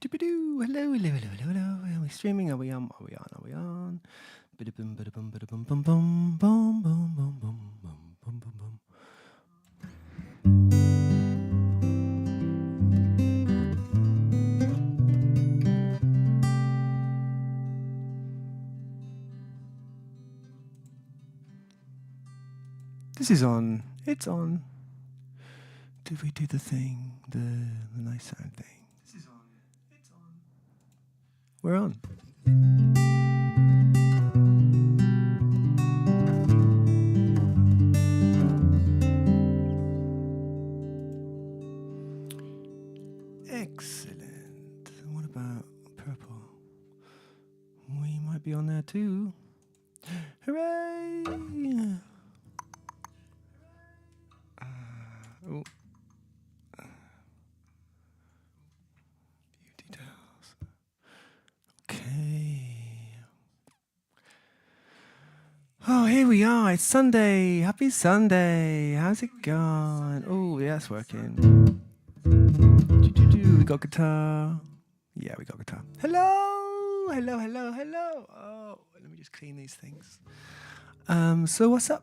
Hello, hello, hello, hello, hello. Are we streaming? Are we on? Are we on? Are we on? Bida-bum, bida-bum, bida-bum, bum, bum, bum, bum, bum, bum, bum, bum, bum, bum. This is on. It's on. Did we do the thing? The nice sound thing. This is on. It's on. We're on. Excellent. What about purple? We might be on there too. Hooray! Oh. View details. Okay. Oh, here we are. It's Sunday. Happy Sunday. How's it going? Oh, yeah, it's working. We got guitar. Yeah, we got guitar. Hello. Hello, hello, hello. Oh, let me just clean these things. So what's up?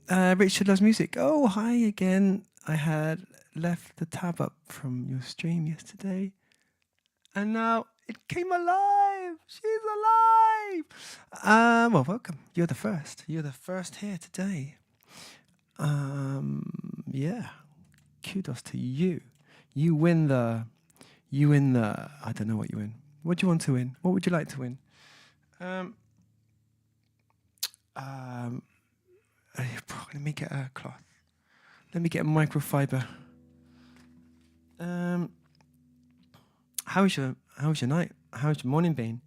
Richard Loves Music. Oh, hi again. I had left the tab up from your stream yesterday, and now it came alive. She's alive. Well, welcome. You're the first. You're the first here today. Yeah. Kudos to you. You win the. I don't know what you win. What do you want to win? What would you like to win? Let me get a cloth. Let me get a microfiber. How's your night? How's your morning been?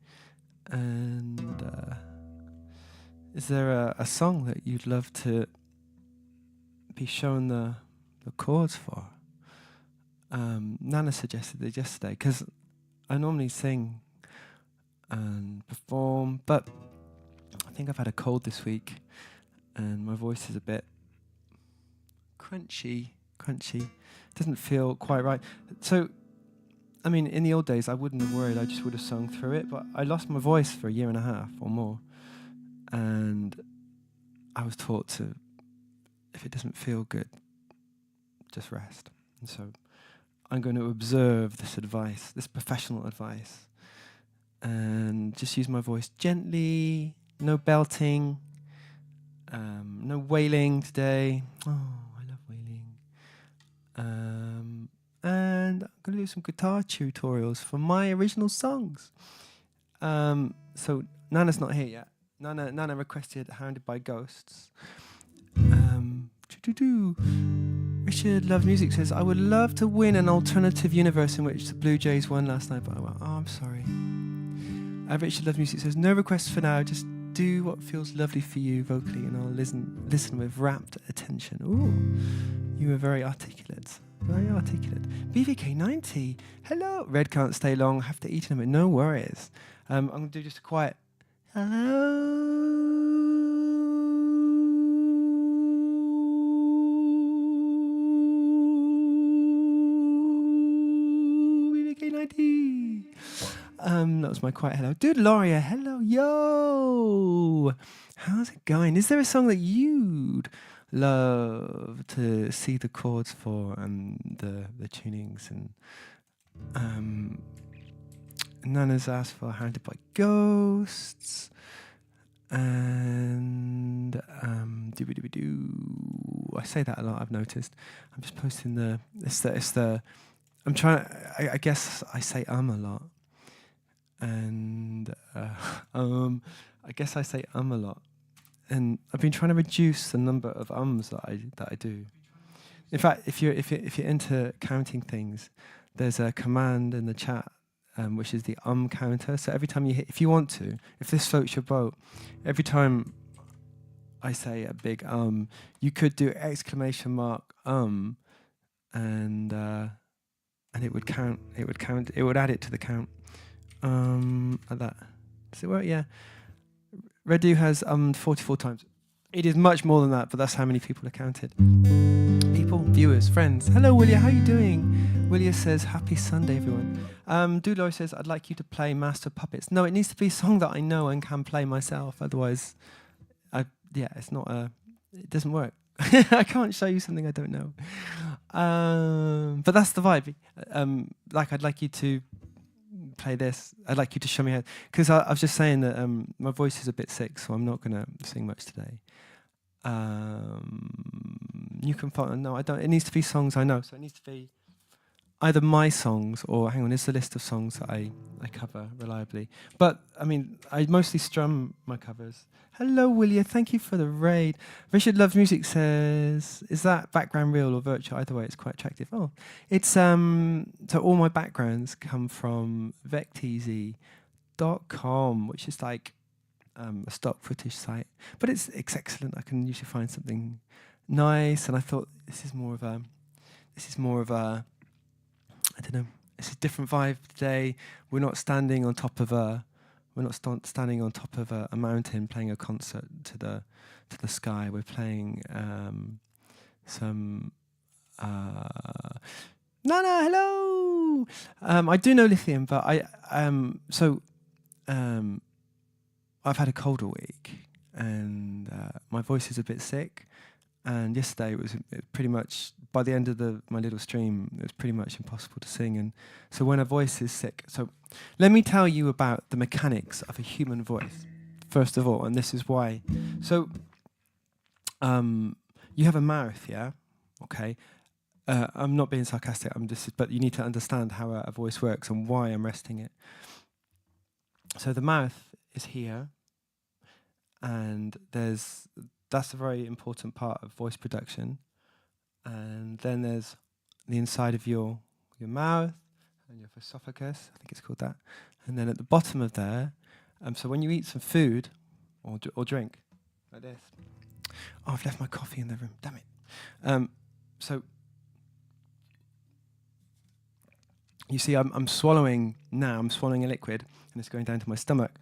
And is there a song that you'd love to be shown the chords for? Nana suggested it yesterday because I normally sing and perform, but I think I've had a cold this week and my voice is a bit crunchy. Doesn't feel quite right. So, I mean, in the old days, I wouldn't have worried. I just would have sung through it. But I lost my voice for 1.5 years or more. And I was taught to, if it doesn't feel good, just rest. And so I'm going to observe this advice, this professional advice, and just use my voice gently, no belting, no wailing today. Oh, I love wailing. And I'm going to do some guitar tutorials for my original songs. So Nana's not here yet. Nana requested Hounded by Ghosts. Richard Loves Music says, I would love to win an alternative universe in which the Blue Jays won last night, but I'm sorry. Richard Loves Music says, no requests for now, just do what feels lovely for you vocally, and I'll listen with rapt attention. Ooh, you were very articulate. Very articulate. BVK90, hello. Red can't stay long, have to eat in a minute. No worries. I'm going to do just a quiet hello. BVK90. That was my quiet hello. Dude, Loria, hello, yo. How's it going? Is there a song that you'd love to see the chords for and the tunings? And Nana's asked for Hounded by Ghosts. And I say that a lot, I've noticed. I'm just posting I'm trying, I guess I say a lot. And I guess I say a lot. And I've been trying to reduce the number of ums that I do. In fact, if you're into counting things, there's a command in the chat which is the counter. So every time you hit, if you want to, if this floats your boat, every time I say a big you could do ! And it would count. It would add it to the count. Like that. Does it work? Yeah. LaRedoux has 44 times. It is much more than that, but that's how many people are counted. People, viewers, friends. Hello, William. How are you doing? Willia says, happy Sunday, everyone. Dulor says, I'd like you to play Master Puppets. No, it needs to be a song that I know and can play myself. Otherwise, it's not it doesn't work. I can't show you something I don't know. But that's the vibe. I'd like you to play this. I'd like you to show me how, because I was just saying that my voice is a bit sick, so I'm not going to sing much today. You can follow. No, I don't. It needs to be songs I know. So it needs to be either my songs or, hang on, it's a list of songs that I cover reliably. But, I mean, I mostly strum my covers. Hello, Willia. Thank you for the raid. Richard Loves Music says, is that background real or virtual? Either way, it's quite attractive. Oh, it's, so all my backgrounds come from vecteasy.com, which is like a stock footage site. But it's excellent. I can usually find something nice. And I thought this is more of a, I don't know. It's a different vibe today. We're not standing on top of a mountain playing a concert to the sky. We're playing some. Nana, hello. I do know Lithium, but I've had a cold all week, and my voice is a bit sick. And yesterday it was pretty much, by the end of my little stream, it was pretty much impossible to sing. And so when a voice is sick, so let me tell you about the mechanics of a human voice, first of all, and this is why. So you have a mouth, yeah? Okay. I'm not being sarcastic, but you need to understand how a voice works and why I'm resting it. So the mouth is here, and that's a very important part of voice production. And then there's the inside of your mouth and your esophagus, I think it's called that. And then at the bottom of there, so when you eat some food or drink, like this. Oh, I've left my coffee in the room, damn it. So you see, I'm swallowing now, I'm swallowing a liquid, and it's going down to my stomach.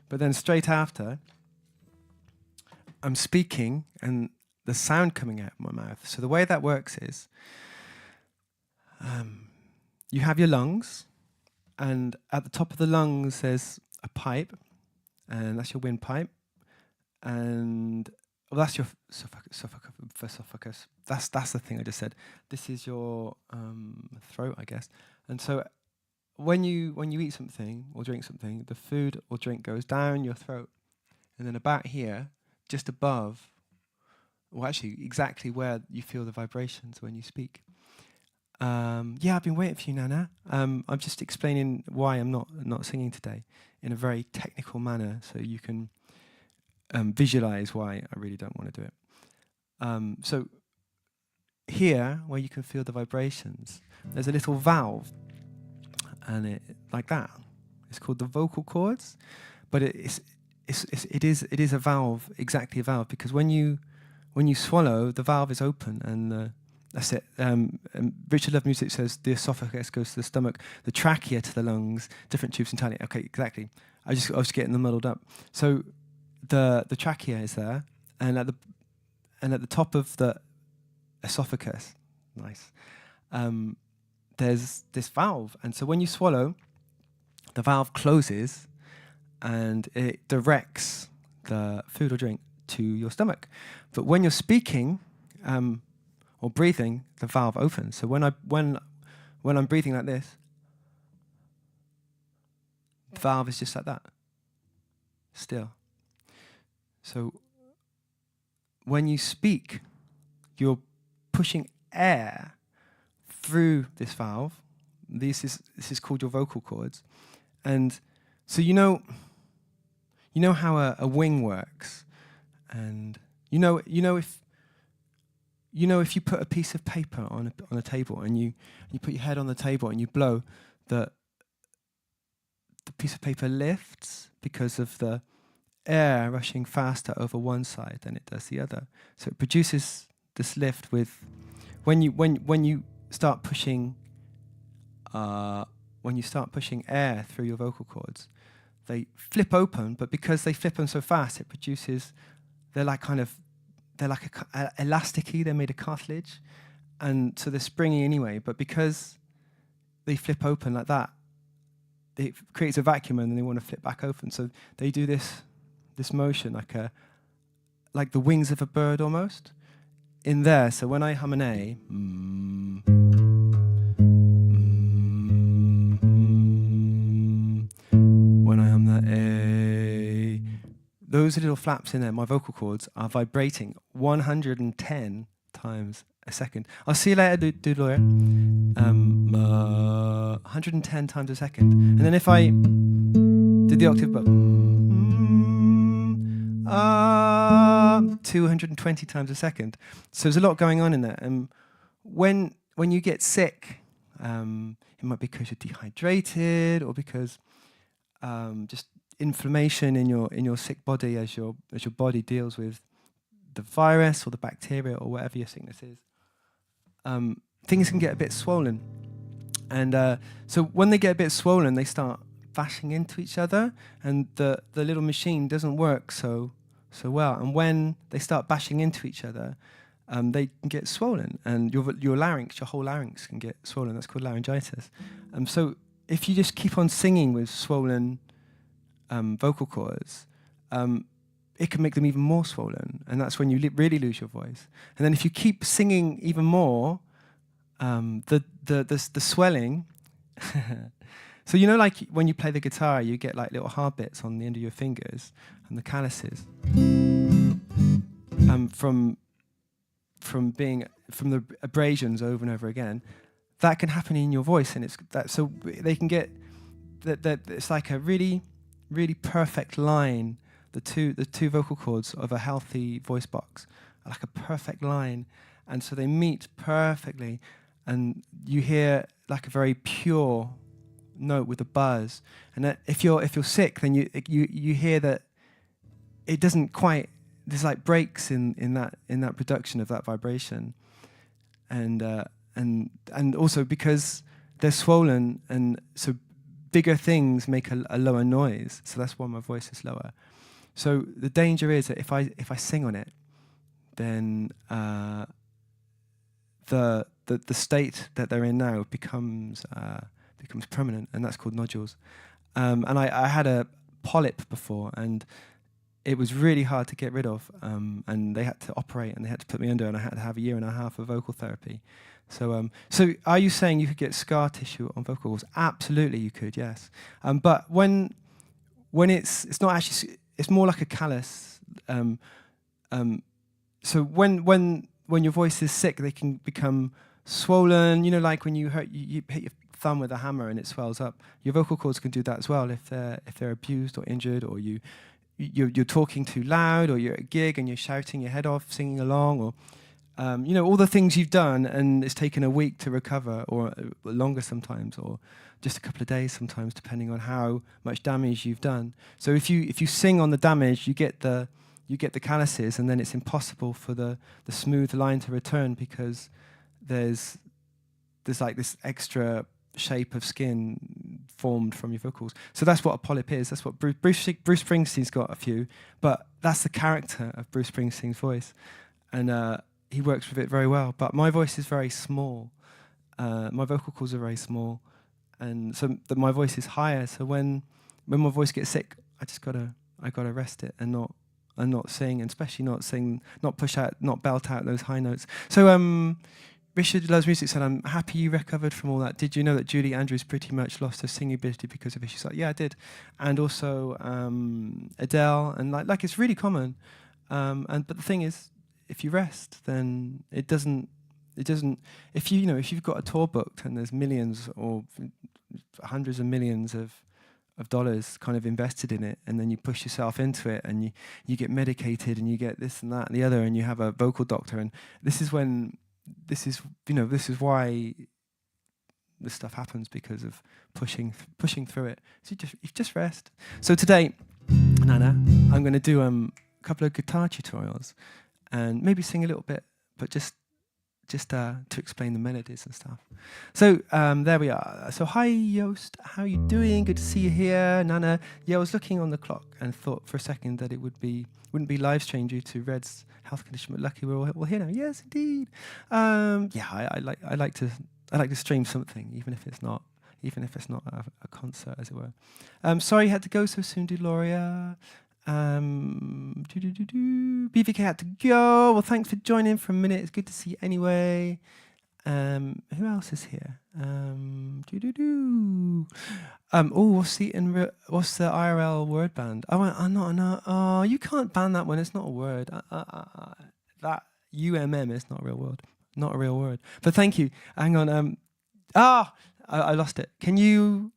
But then straight after, I'm speaking, and the sound coming out of my mouth. So the way that works is, you have your lungs, and at the top of the lungs there's a pipe, and that's your windpipe, and that's your esophagus. That's the thing I just said. This is your throat, I guess. And so when you eat something or drink something, the food or drink goes down your throat, and then about here, just above, well, actually, exactly where you feel the vibrations when you speak. I've been waiting for you, Nana. I'm just explaining why I'm not singing today in a very technical manner, so you can visualize why I really don't want to do it. So here, where you can feel the vibrations, there's a little valve, and it like that. It's called the vocal cords, but it is a valve, exactly a valve, because when you swallow, the valve is open, and that's it. Richard Love Music says the esophagus goes to the stomach, the trachea to the lungs, different tubes entirely. Okay, exactly. I was getting them muddled up. So the trachea is there, and at the top of the esophagus, nice. There's this valve, and so when you swallow, the valve closes, and it directs the food or drink to your stomach. But when you're speaking or breathing, the valve opens. So when I'm breathing like this, the valve is just like that, still. So when you speak, you're pushing air through this valve. This is called your vocal cords, and so you know how a wing works, and you know if you put a piece of paper on a table, and you put your head on the table and you blow, the piece of paper lifts because of the air rushing faster over one side than it does the other. So it produces this lift with when you start pushing air through your vocal cords, they flip open, but because they flip them so fast, it produces, they're like elasticy, they're made of cartilage, and so they're springy anyway, but because they flip open like that, it creates a vacuum and then they want to flip back open. So they do this motion like the wings of a bird almost in there. So when I hum an A, when I hum that A, those little flaps in there, my vocal cords are vibrating 110 times a second. I'll see you later, Doodler. 110 times a second. And then if I did the octave, but 220 times a second. So there's a lot going on in there. And when you get sick, it might be because you're dehydrated or because just inflammation in your sick body as your body deals with the virus or the bacteria or whatever your sickness is. Things can get a bit swollen. And so when they get a bit swollen, they start bashing into each other, and the little machine doesn't work so well. And when they start bashing into each other, they can get swollen, and your larynx, your whole larynx can get swollen. That's called laryngitis. So if you just keep on singing with swollen vocal cords, it can make them even more swollen, and that's when you really lose your voice. And then if you keep singing even more, the swelling. So like when you play the guitar, you get like little hard bits on the end of your fingers and the calluses from the abrasions over and over again. That can happen in your voice, and so they can get that. It's like a really, really perfect line. The two vocal cords of a healthy voice box are like a perfect line, and so they meet perfectly, and you hear like a very pure note with a buzz. And that if you're sick, then you hear that it doesn't quite. There's like breaks in that production of that vibration, and also because they're swollen, and so bigger things make a lower noise. So that's why my voice is lower. So the danger is that if I sing on it, then the state that they're in now becomes permanent, and that's called nodules. And I had a polyp before, and it was really hard to get rid of. And they had to operate, and they had to put me under, and I had to have 1.5 years of vocal therapy. So are you saying you could get scar tissue on vocal cords? Absolutely, you could. Yes. But when it's not actually. It's more like a callus. So when your voice is sick, they can become swollen. Like when you hit your thumb with a hammer and it swells up. Your vocal cords can do that as well if they're abused or injured, or you're talking too loud, or you're at a gig and you're shouting your head off, singing along, or all the things you've done, and it's taken a week to recover, or longer sometimes, or just a couple of days sometimes, depending on how much damage you've done. So if you sing on the damage, you get the calluses, and then it's impossible for the smooth line to return, because there's like this extra shape of skin formed from your vocals. So that's what a polyp is. That's what Bruce Springsteen's got a few, but that's the character of Bruce Springsteen's voice, and he works with it very well. But my voice is very small. My vocal cords are very small, and so my voice is higher. So when my voice gets sick, I gotta rest it and not sing, and especially not sing, not push out, not belt out those high notes. So Richard Loves Music said, "I'm happy you recovered from all that. Did you know that Julie Andrews pretty much lost her singing ability because of issues?" Like, yeah, I did, and also Adele, and like it's really common. But the thing is, if you rest, then it doesn't. If you've got a tour booked and there's millions or hundreds of millions of dollars kind of invested in it, and then you push yourself into it, and you get medicated, and you get this and that and the other, and you have a vocal doctor, and this is why this stuff happens, because of pushing through it. So you just rest. So today, Nana, I'm going to do a couple of guitar tutorials, and maybe sing a little bit, but just to explain the melodies and stuff. So there we are. So hi, Joost, how are you doing? Good to see you here. Nana, yeah, I was looking on the clock and thought for a second that it wouldn't be live streamed due to Red's health condition, but lucky we're all here now. Yes, indeed. I like to stream something, even if it's not even if it's not a concert, as it were. Sorry you had to go so soon, Deloria. BVK had to go. Well, thanks for joining for a minute. It's good to see you anyway. Who else is here? What's the IRL word band? Oh, you can't ban that one. It's not a word. That UMM is not a real word. Not a real word. But thank you. Hang on. I lost it. Can you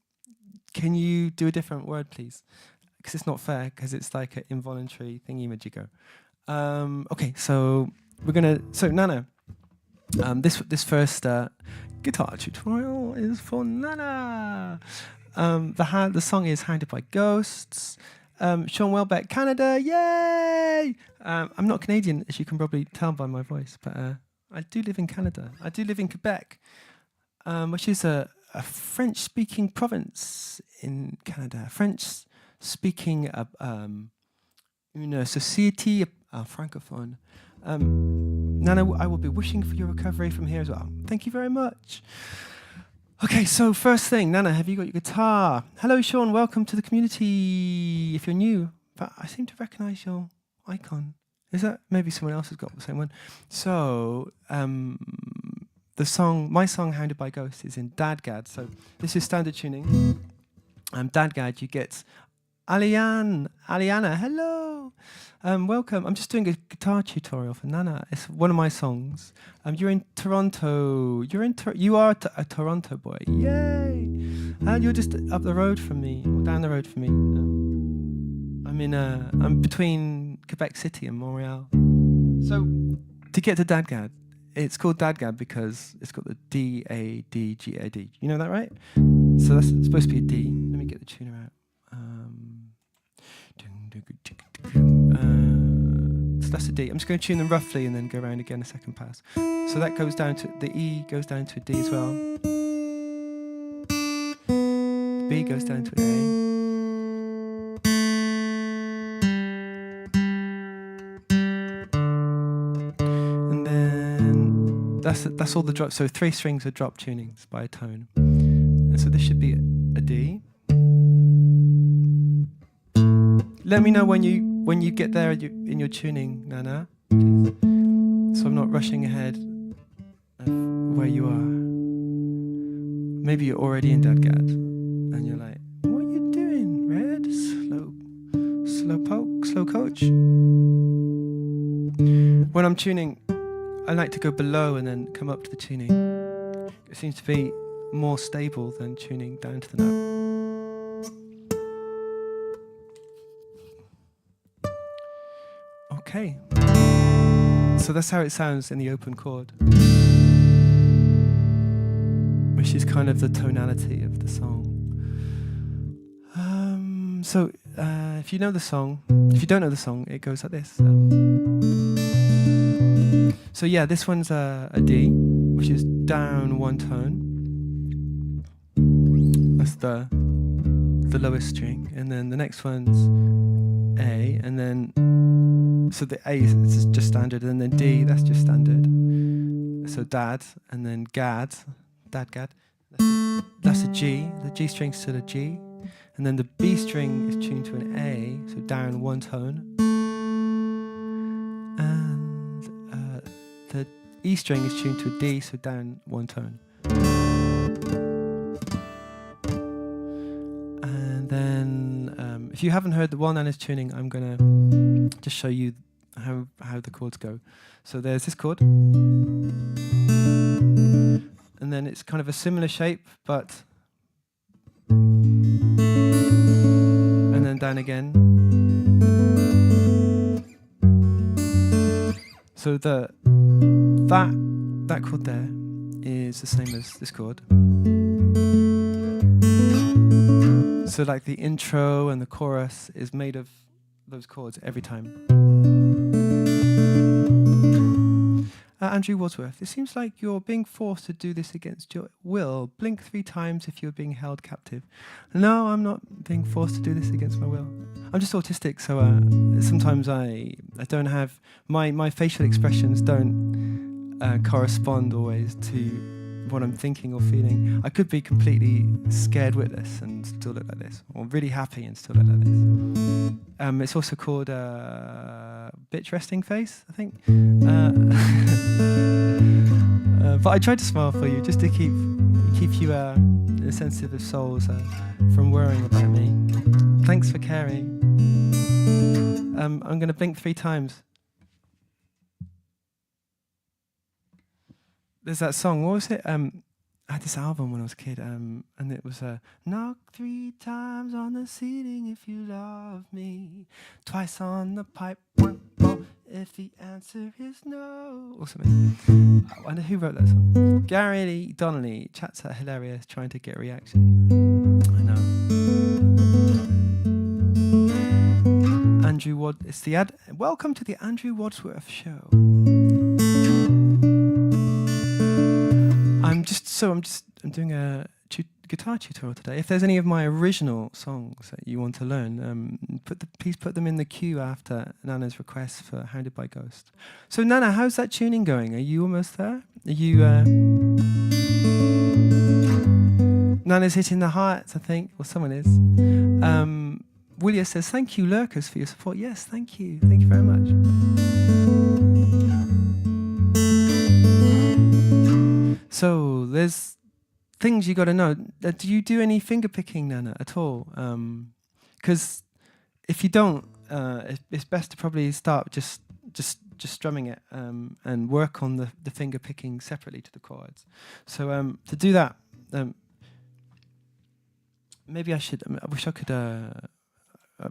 do a different word, please? Because it's not fair. Because it's like an involuntary thingy-majigger. Okay, so we're gonna. So Nana. This first guitar tutorial is for Nana. The song is Hounded by Ghosts. Sean Welbeck, Canada, yay! I'm not Canadian, as you can probably tell by my voice, but I do live in Canada. I do live in Quebec, which is a French-speaking province in Canada. French-speaking une société francophone. Nana, I will be wishing for your recovery from here as well. Thank you very much. Okay, so first thing, Nana, have you got your guitar? Hello, Sean, welcome to the community. If you're new, but I seem to recognize your icon. Is that maybe someone else has got the same one? So, my song, Hounded by Ghosts, is in DADGAD. So this is standard tuning. DADGAD, you get Aliana, hello. Welcome. I'm just doing a guitar tutorial for Nana. It's one of my songs. You're in Toronto. You are a Toronto boy. Yay! You're just up the road from me, or down the road from me. I'm between Quebec City and Montreal. So to get to DADGAD, it's called DADGAD because it's got the DADGAD. You know that, right? So that's supposed to be a D. Let me get the tuner out. So that's a D. I'm just going to tune them roughly and then go around again a second pass. So that goes down to the E, goes down to a D as well. B goes down to an A. And then that's all the drops. So 3 strings are drop tunings by a tone. And so this should be a D. Let me know when you get there in your tuning, Nana, please. So I'm not rushing ahead of where you are. Maybe you're already in DADGAD and you're like, what are you doing, Red? Slow coach. When I'm tuning, I like to go below and then come up to the tuning. It seems to be more stable than tuning down to the note. Okay, so that's how it sounds in the open chord, which is kind of the tonality of the song. So if you know the song, if you don't know the song, it goes like this. So yeah, this one's a D, which is down 1 tone. That's the lowest string, and then the next one's A, and then so the A is just standard, and then D, that's just standard. So Dad, and then Gad, DADGAD, that's a G. The G string's to the G, and then the B string is tuned to an A, so down 1 tone, and the E string is tuned to a D, so down 1 tone. And then if you haven't heard the while Nana's tuning, I'm gonna just show you how the chords go. So there's this chord, and then it's kind of a similar shape, but and then down again. So that chord there is the same as this chord. So like the intro and the chorus is made of those chords every time. Andrew Wadsworth, it seems like you're being forced to do this against your will. Blink 3 times if you're being held captive. No, I'm not being forced to do this against my will. I'm just autistic, so sometimes I don't have... My facial expressions don't correspond always to what I'm thinking or feeling. I could be completely scared witless and still look like this, or really happy and still look like this. It's also called bitch resting face, I think. But I tried to smile for you just to keep you sensitive of souls from worrying about me. Thanks for caring. I'm going to blink 3 times. There's that song, what was it? I had this album when I was a kid, and it was knock 3 times on the ceiling if you love me, twice on the pipe, 1 more if the answer is no, or something. I wonder who wrote that song. Gary Lee Donnelly, chats are hilarious, trying to get a reaction. I know. Andrew it's the welcome to the Andrew Wadsworth Show. I'm doing a guitar tutorial today. If there's any of my original songs that you want to learn, please put them in the queue after Nana's request for Hounded by Ghosts. So Nana, how's that tuning going? Are you almost there? Are you? Nana's hitting the hearts, I think, or someone is. Willia says, "Thank you, lurkers, for your support." Yes, thank you. Thank you very much. So there's things you got to know. Do you do any finger picking, Nana, at all? Because if you don't, it's best to probably start just strumming it and work on the finger picking separately to the chords. So to do that, maybe I should. I wish I could.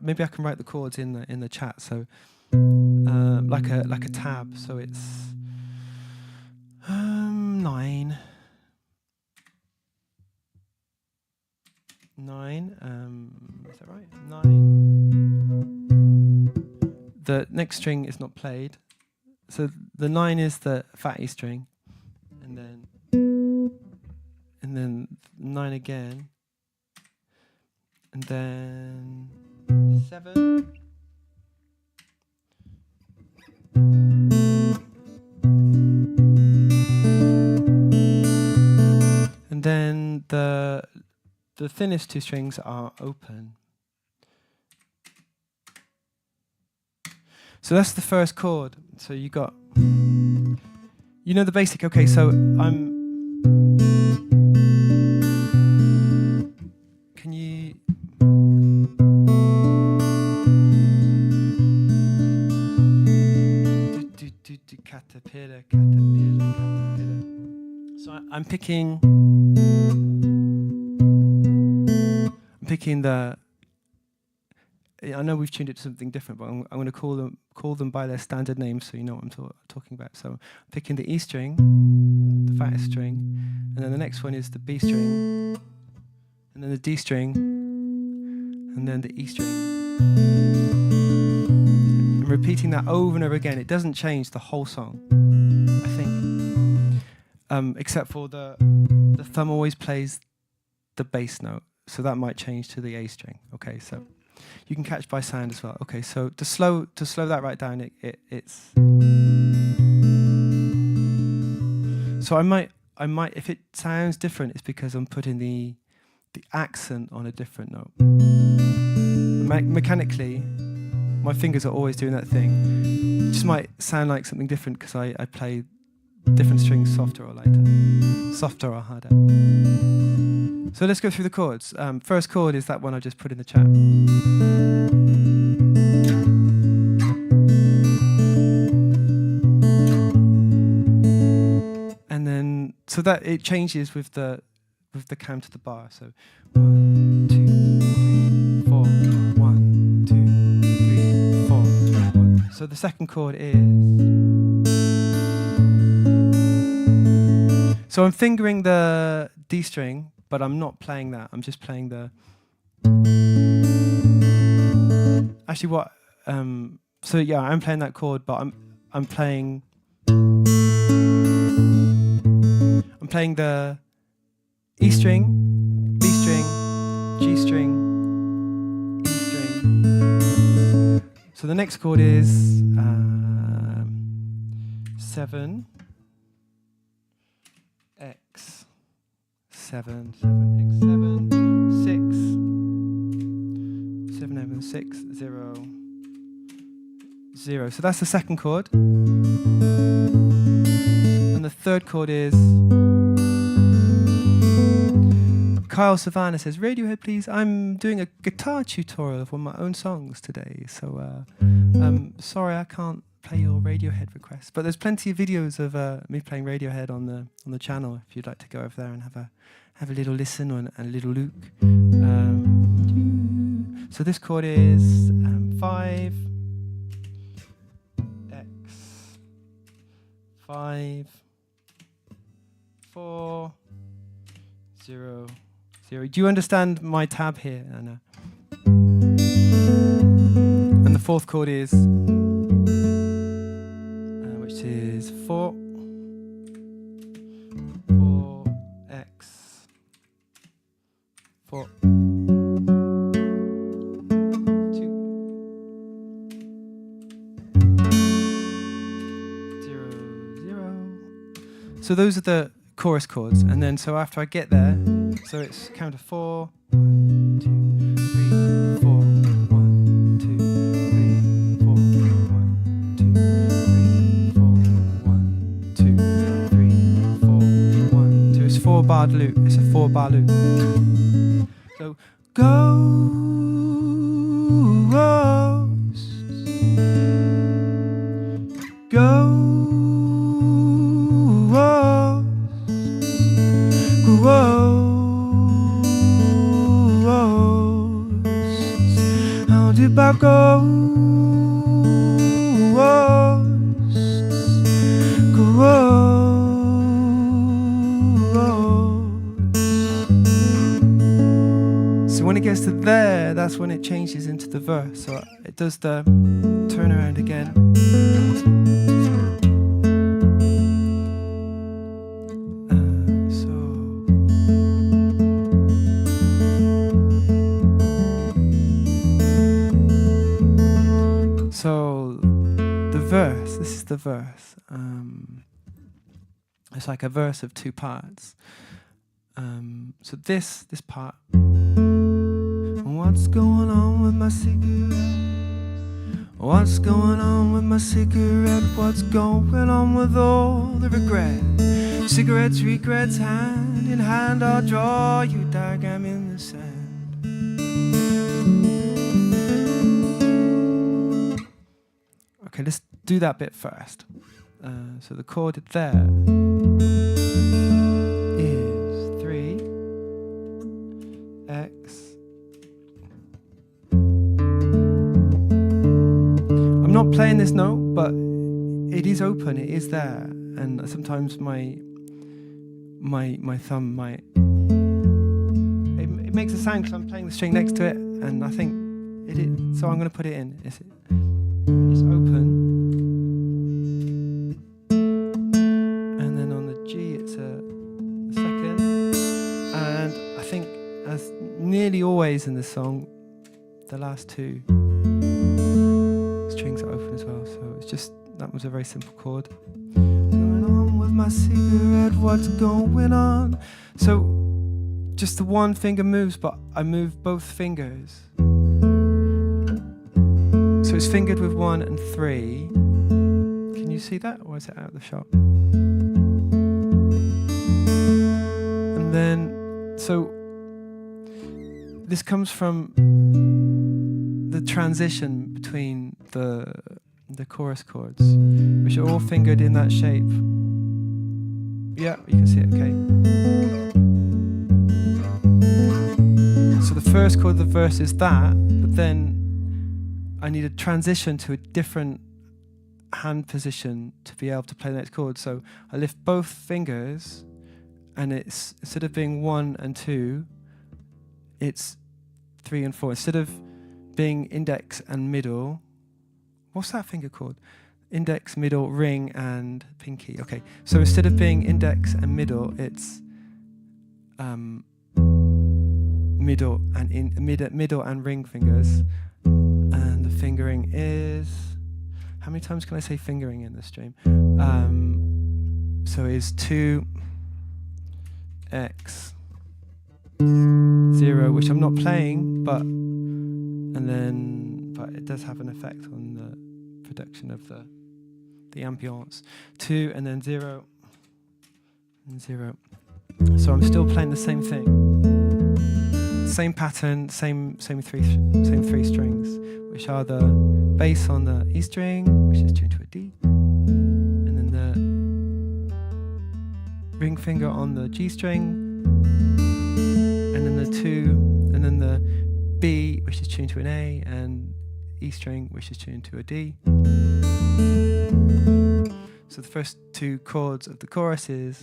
Maybe I can write the chords in the chat. So like a tab. So it's 9. 9. Is that right? 9. The next string is not played. So the 9 is the fat E string, and then 9 again, and then 7. And then the thinnest 2 strings are open. So that's the first chord. So you got, you know the basic. Okay, so can you? Caterpillar. So I'm picking the. I know we've tuned it to something different, but I'm going to call them by their standard names, so you know what I'm talking about. So I'm picking the E string, the fattest string, and then the next one is the B string, and then the D string, and then the E string. I'm repeating that over and over again. It doesn't change the whole song, I think, except for the thumb always plays the bass note, so that might change to the A string. Okay, so. You can catch by sound as well. Okay, so to slow that right down, it's. So I might, if it sounds different, it's because I'm putting the accent on a different note. Mechanically, my fingers are always doing that thing. It just might sound like something different because I play different strings softer or lighter, softer or harder. So let's go through the chords. First chord is that one I just put in the chat. And then, so that it changes with the count of the bar. So 1, 2, 3, 4. 1, 2, 3, 4. 1. So the second chord is. So I'm fingering the D string, but I'm not playing that. I'm just playing the. Actually, what? So yeah, I'm playing that chord, but I'm playing. I'm playing the E string, B string, G string, E string. So the next chord is 7 X. 7, 7, X, 7, 6, 7, 7, 6, 0, 0. So that's the second chord. And the third chord is... Kyle Savannah says, Radiohead, please. I'm doing a guitar tutorial of one of my own songs today. So sorry I can't play your Radiohead request. But there's plenty of videos of me playing Radiohead on the channel if you'd like to go over there and have a little listen and a little look. So this chord is 5, X, 5, 4, 0, 0. Do you understand my tab here, Anna? And the fourth chord is, which is 4, 4, X, 4, 2, 0, 0. So those are the chorus chords, and then so after I get there, so it's count of 4, 1, 2, 3, 4, 1, 2, 3, 4, 1, 2, 3, 4, 1, 2, 3, 4, 1, 2. It's 4-bar loop. It's a 4-bar loop. So ghosts, ghosts. Hounded by ghosts, So when it gets to there, that's when it changes into the verse. So it does the turnaround again. So the verse, this is the verse. It's like a verse of 2 parts. So this part. What's going on with my cigarette? What's going on with my cigarette? What's going on with all the regret? Cigarettes, regrets, hand in hand, I'll draw you diagram in the sand. Okay, let's do that bit first. So the chord there is 3, X. I'm not playing this note, but it is open, it is there, and sometimes my thumb might... It makes a sound because I'm playing the string next to it, and I think it is, so I'm going to put it in. It's open. And then on the G it's a second. And I think, as nearly always in this song, the last 2 strings are open as well. So it's just, that was a very simple chord. Going on with my cigarette, what's going on? So just the one finger moves, but I move both fingers. So it's fingered with 1 and 3. Can you see that, or is it out of the shot? And then, so this comes from the transition between the chorus chords, which are all fingered in that shape. Yeah, you can see it, okay. So the first chord of the verse is that, but then I need a transition to a different hand position to be able to play the next chord. So I lift both fingers, and it's, instead of being 1 and 2, it's 3 and 4. Instead of being index and middle, what's that finger called? Index, middle, ring, and pinky. Okay, so instead of being index and middle, it's middle and ring fingers. And the fingering is, how many times can I say fingering in this stream? So it's 2, X, 0, which I'm not playing, but it does have an effect on the production of the ambience. 2 and then 0 and 0. So I'm still playing the same thing, same pattern, same three strings, which are the bass on the E string, which is tuned to a D, and then the ring finger on the G string, and then the 2, and then the B, which is tuned to an A, and E string, which is tuned to a D. So the first 2 chords of the chorus is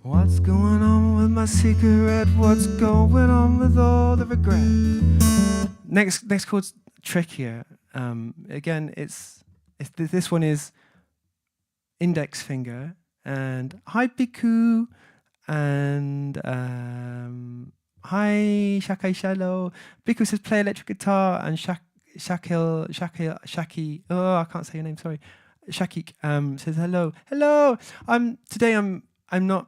what's going on with my cigarette? What's going on with all the regret? Next chord's trickier. Again, this one is index finger and high biku and hi Shakai Shallow. Biku says play electric guitar, and Shaki. Oh, I can't say your name. Sorry. Shakik says hello. Today I'm not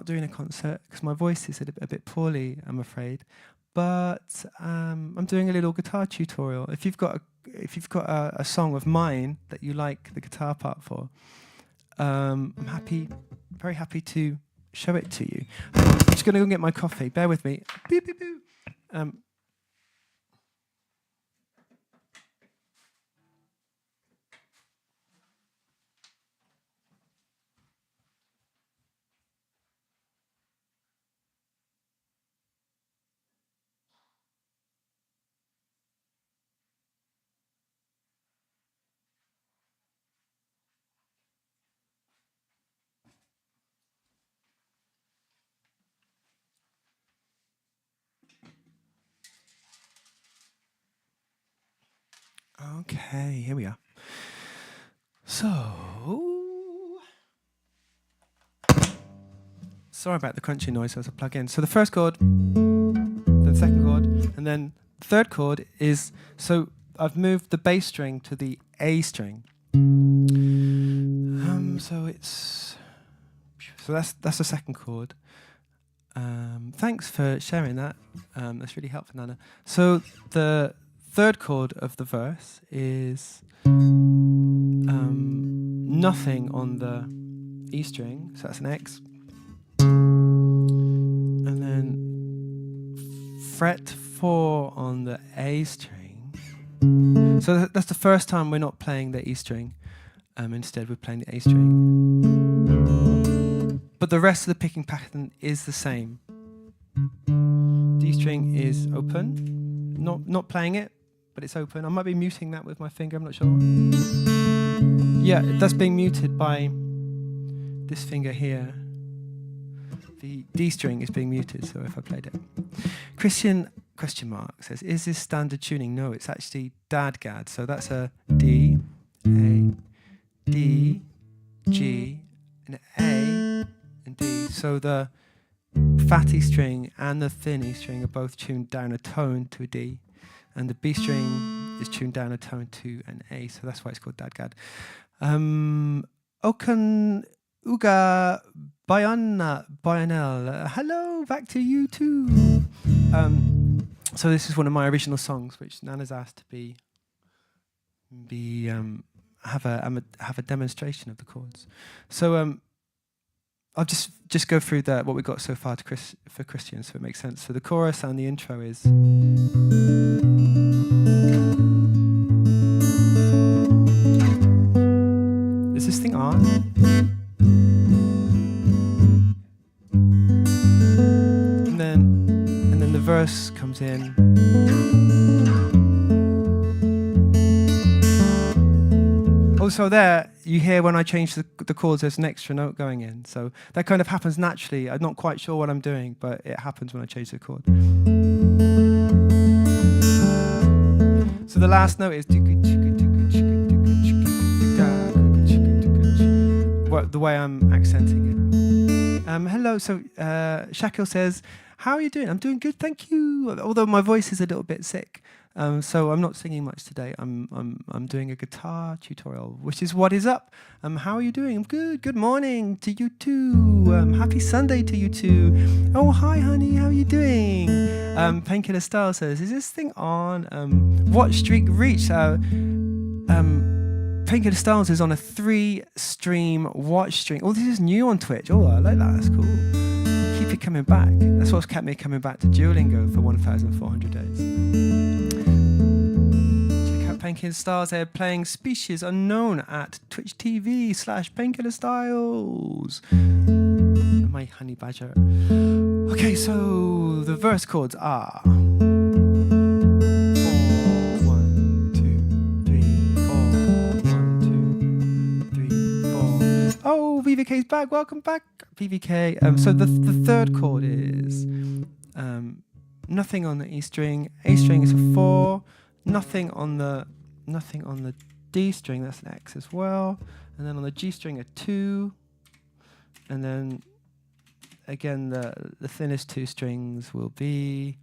doing a concert because my voice is a bit poorly, I'm afraid. But I'm doing a little guitar tutorial. If you've got a song of mine that you like the guitar part for, I'm very happy to show it to you. I'm just going to go and get my coffee. Bear with me. Beep, beep, beep. Okay, here we are. So, sorry about the crunchy noise as I plug in. So the first chord, then the second chord, and then the third chord is, so I've moved the bass string to the A string. So that's the second chord. Thanks for sharing that. That's really helpful, Nana. So the third chord of the verse is nothing on the E string, so that's an X. And then fret 4 on the A string. So that's the first time we're not playing the E string. Instead we're playing the A string. But the rest of the picking pattern is the same. D string is open, not playing it, but it's open. I might be muting that with my finger, I'm not sure. Yeah, that's being muted by this finger here. The D string is being muted, so if I played it. Christian says, is this standard tuning? No, it's actually DADGAD. So that's a D, A, D, G, and A, and D. So the fat E string and the thin E string are both tuned down a tone to a D. And the B string is tuned down a tone to an A, so that's why it's called DADGAD. Okan Uga Bayanel, hello, back to you too. So this is one of my original songs, which Nana's asked to have a demonstration of the chords. So I'll just go through what we got so far for Christian, so it makes sense. So the chorus and the intro is. Is this thing on? And then the verse comes in. Also there, you hear when I change the chords, there's an extra note going in. So that kind of happens naturally. I'm not quite sure what I'm doing, but it happens when I change the chord. So the last note is the way I'm accenting it. Hello, so Shakil says, how are you doing? I'm doing good, thank you. Although my voice is a little bit sick. So I'm not singing much today. I'm doing a guitar tutorial, which is what is up. How are you doing? I'm good. Good morning to you too. Happy Sunday to you too. Oh hi honey, how are you doing? Painkiller Style says, is this thing on? Watch streak reached. Painkiller Styles is on a 3-stream watch stream. Oh, this is new on Twitch. Oh, I like that. That's cool. Keep it coming back. That's what's kept me coming back to Duolingo for 1,400 days. Check out Painkiller Styles. They're playing Species Unknown at Twitch TV/Painkiller Styles. My honey badger. Okay, so the verse chords are 4, 1, 2, 3, 4, 1, 2, 3, 4. Oh, VVK's back. Welcome back, VVK. So the third chord is nothing on the E string. A string is a 4. Nothing on the D string. That's an X as well. And then on the G string a 2. And then again, the thinnest 2 strings will be.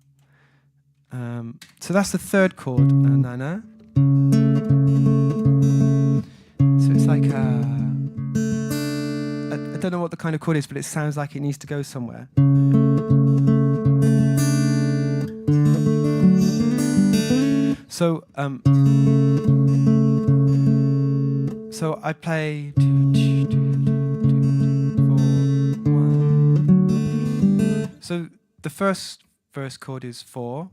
So that's the third chord, Nana. So it's like I don't know what the kind of chord is, but it sounds like it needs to go somewhere. So so I play 2, 2, 2, 2, 4, 1. So the first verse chord is 4,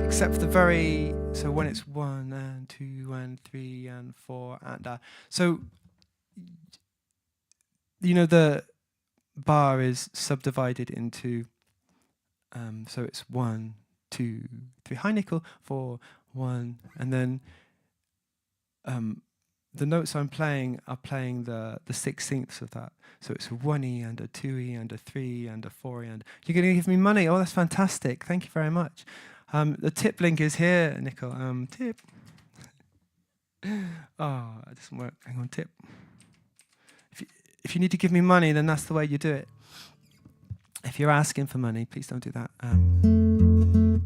except for the very, so when it's 1 and 2 and 3 and 4 and so you know the bar is subdivided into so it's 1, 2, 3. Hi Nickel. 4, 1, and then the notes I'm playing are playing the 16ths of that. So it's a 1E and a 2E and a 3 and a 4E and you're going to give me money. Oh, that's fantastic. Thank you very much. The tip link is here, Nicole. Tip. Oh, it doesn't work. Hang on, tip. If you need to give me money, then that's the way you do it. If you're asking for money, please don't do that.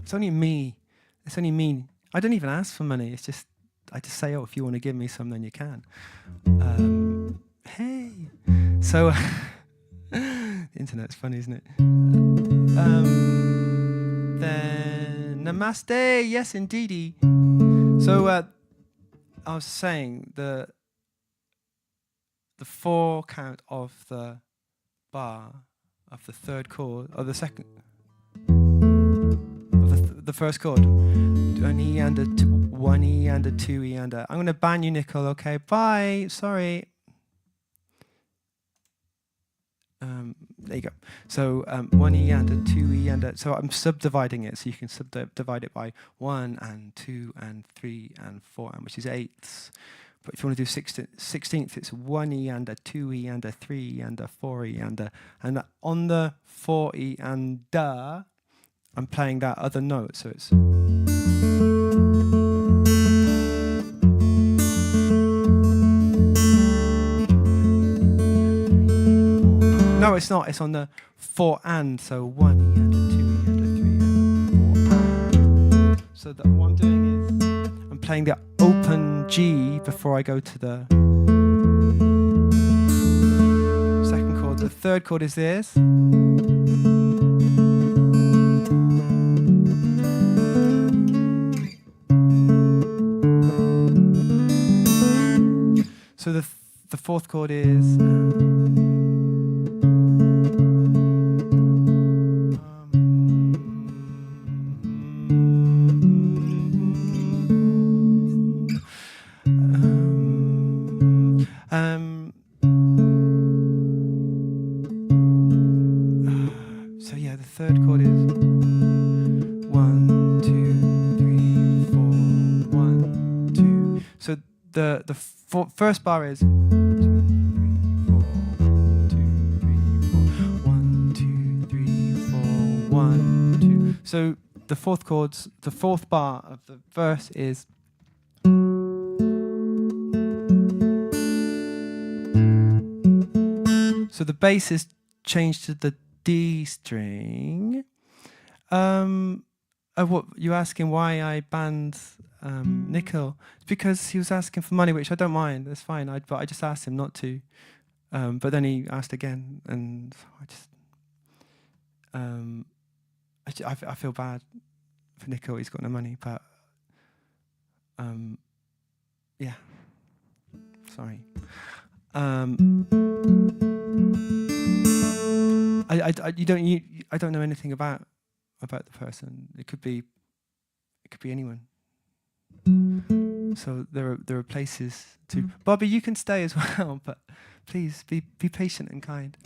It's only me. It's only me. I don't even ask for money. It's just I just say, oh, if you want to give me some, then you can. Hey. So the internet's funny, isn't it? Then namaste. Yes, indeedy. So I was saying the 4 count of the bar of the third chord, or the second, of the first chord. 1E and a 1E and a 2E and a. I'm going to ban you, Nicole. Okay, bye. Sorry. There you go. So 1E and a 2E and a. So I'm subdividing it, so you can subdivide it by 1 and 2 and 3 and 4, which is 8ths. But if you want to do 16th, it's 1E and a 2E and a 3 and a 4E and a. And on the 4E and I'm playing that other note, so it's. No, it's not. It's on the 4 and, so 1E and a 2E and a 3 and a 4 and. So what I'm doing is I'm playing the open G before I go to the second chord. The third chord is this. So the fourth chord is. So yeah, the third chord is 1, 2, 3, 4, 1, 2. So the first bar is 2, 3, 4, 1, 2, 3, 4, 1, 2. So the fourth bar of the verse is. So the bass is changed to the D string, What you asking why I banned Nickel? It's because he was asking for money, which I don't mind. That's fine. But I just asked him not to. But then he asked again, and I feel bad for Nickel. He's got no money, but yeah. Sorry. I don't know anything about the person. It could be anyone. So there are places to. Bobby, you can stay as well, but please be patient and kind.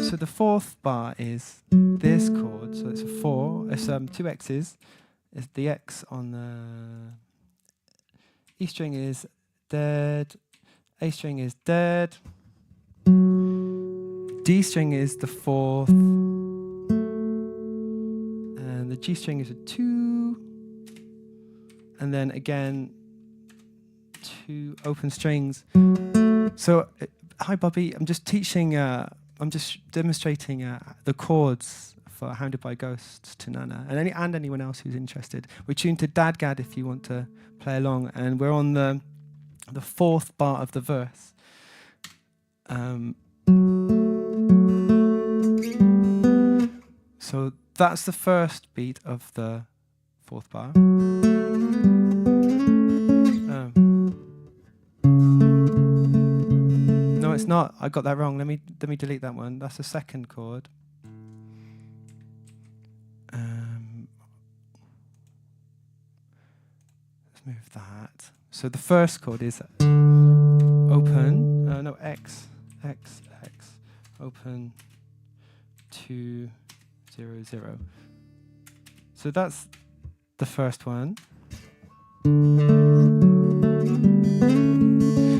So the fourth bar is this chord. So it's a 4. It's 2 X's. It's the X on the E string is dead. A string is dead. D string is the 4th. And the G string is a 2. And then again, 2 open strings. So, hi Bobby, I'm just teaching, I'm just demonstrating the chords for Hounded by Ghosts to Nana, and anyone else who's interested. We're tuned to DADGAD if you want to play along, and we're on the 4th bar of the verse. So that's the first beat of the 4th bar. No, it's not. I got that wrong. Let me delete that one. That's the 2nd chord. Let's move that. So the 1st chord is open. No, X, open, 2, 0, 0. So that's the 1st one.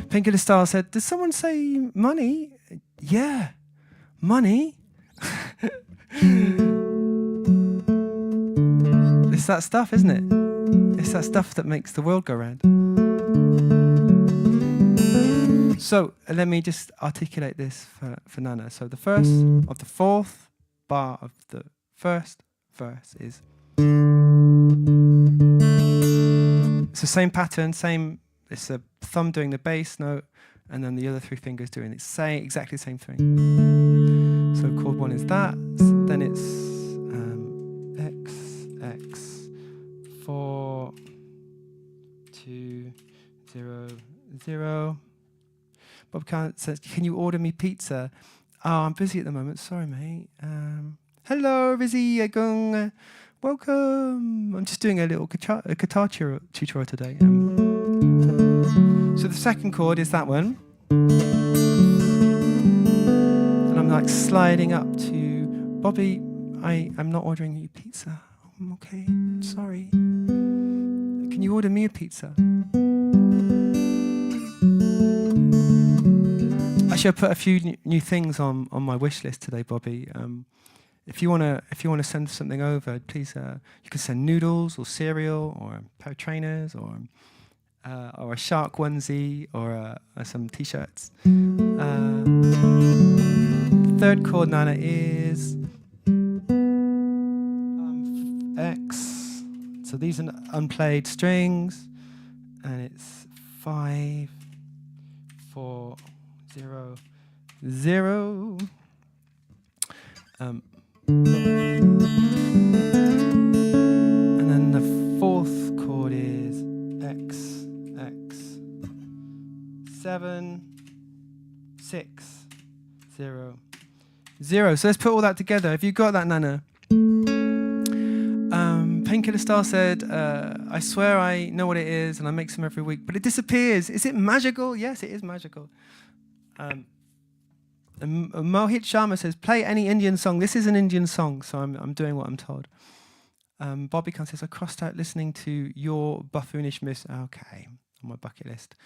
Painkiller Star said, "Did someone say money?" Yeah, money. It's that stuff, isn't it? It's that stuff that makes the world go round. So let me just articulate this for Nana. So the first of the 4th bar of the 1st verse is. It's the same pattern, same. It's a thumb doing the bass note, and then the other 3 fingers doing it. Exactly the same thing. So chord 1 is that. Then it's X, 4, 2, 0, 0. Bob says, "Can you order me pizza?" Oh, I'm busy at the moment. Sorry, mate. Hello, Rizzy Agung. Welcome. I'm just doing a little guitar tutorial today. So the 2nd chord is that one. And I'm like sliding up to Bobby. I'm not ordering you pizza. I'm okay. Sorry. Can you order me a pizza? Actually, I put a few new things on my wish list today, Bobby. If you wanna send something over, please. You can send noodles or cereal or a pair of trainers or a shark onesie or some t-shirts. 3rd chord, Nana, is X. So these are unplayed strings, and it's 5, 4, 0, 0. And then the 4th chord is X, 7, 6, 0, 0. So let's put all that together. Have you got that, Nana? Painkiller Star said, "I swear I know what it is, and I make some every week, but it disappears. Is it magical?" Yes, it is magical. Mohit Sharma says, "Play any Indian song." This is an Indian song, so I'm doing what I'm told. Bobby Khan says, "I crossed out listening to your buffoonish miss." Okay, on my bucket list.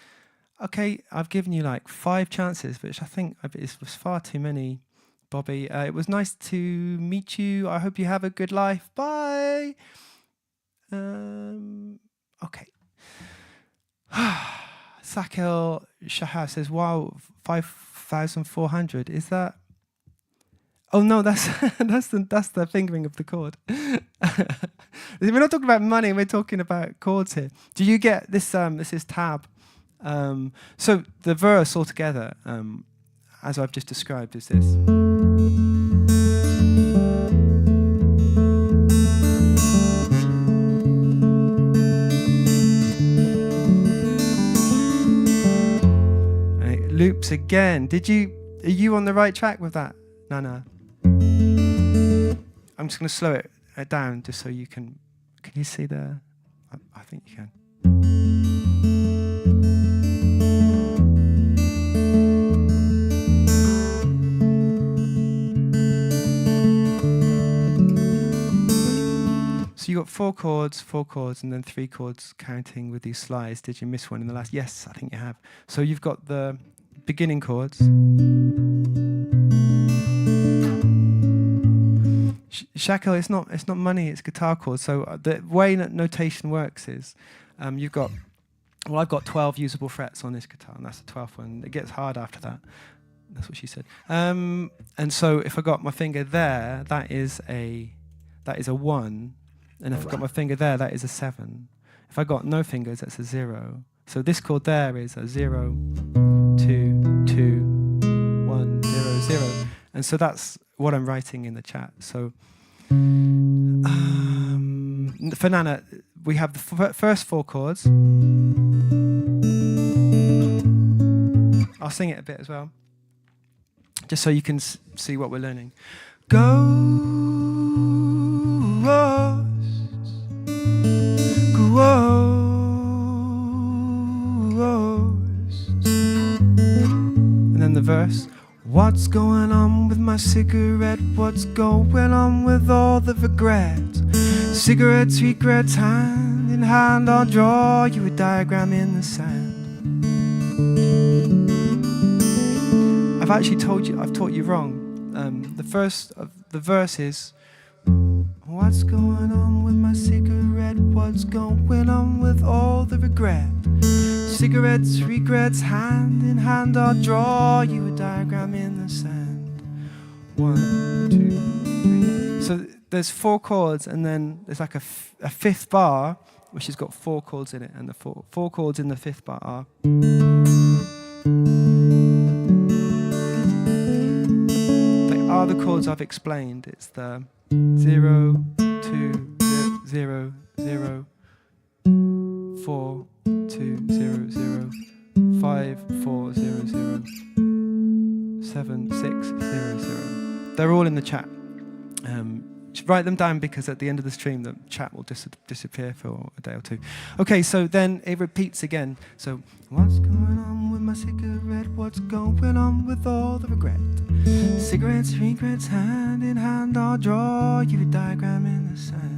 Okay, I've given you like 5 chances, which I think it was far too many, Bobby. It was nice to meet you. I hope you have a good life. Bye. Okay. Sakil Shahar says, "Wow, 5,400. Is that Oh no, that's that's the fingering of the chord. We're not talking about money. We're talking about chords here. Do you get this? This is tab. So the verse altogether, as I've just described, is this. And it loops again. Are you on the right track with that, Nana? I'm just going to slow it down just so you can you see the, I think you can. So you got four chords, and then 3 chords counting with these slides. Did you miss one in the last? Yes, I think you have. So you've got the beginning chords. Shackle, it's not money, it's guitar chords. So the way that notation works is, I've got 12 usable frets on this guitar, and that's the 12th one. It gets hard after that. That's what she said. And so if I got my finger there, that is a 1, and if I got my finger there, that is a 7. If I got no fingers, that's a 0. So this chord there is a 0, 2, 2, 1, 0, 0. And so that's what I'm writing in the chat. So for Nana, we have the first 4 chords. I'll sing it a bit as well, just so you can see what we're learning. Ghosts, ghosts. And then the verse. What's going on with my cigarette? What's going on with all the regrets? Cigarettes, regrets, hand in hand, I'll draw you a diagram in the sand. I've taught you wrong. The first of the verse is, what's going on with my cigarette? What's going on with all the regret? Cigarettes, regrets, hand in hand, I'll draw you a diagram in the sand. 1, 2, 3. So there's 4 chords, and then there's like a 5th bar, which has got 4 chords in it, and the 4 chords in the 5th bar are. They are the chords I've explained. It's the 0, 2, 0, 0, 4, 2, 0, 0, 5, 4, 0, 0, 7, 6, 0, 0. They're all in the chat. Just write them down, because at the end of the stream the chat will disappear for a day or 2. Okay, so then it repeats again. So, what's going on with my cigarette? What's going on with all the regret? Cigarettes, regrets, hand in hand, I'll draw you a diagram in the sand.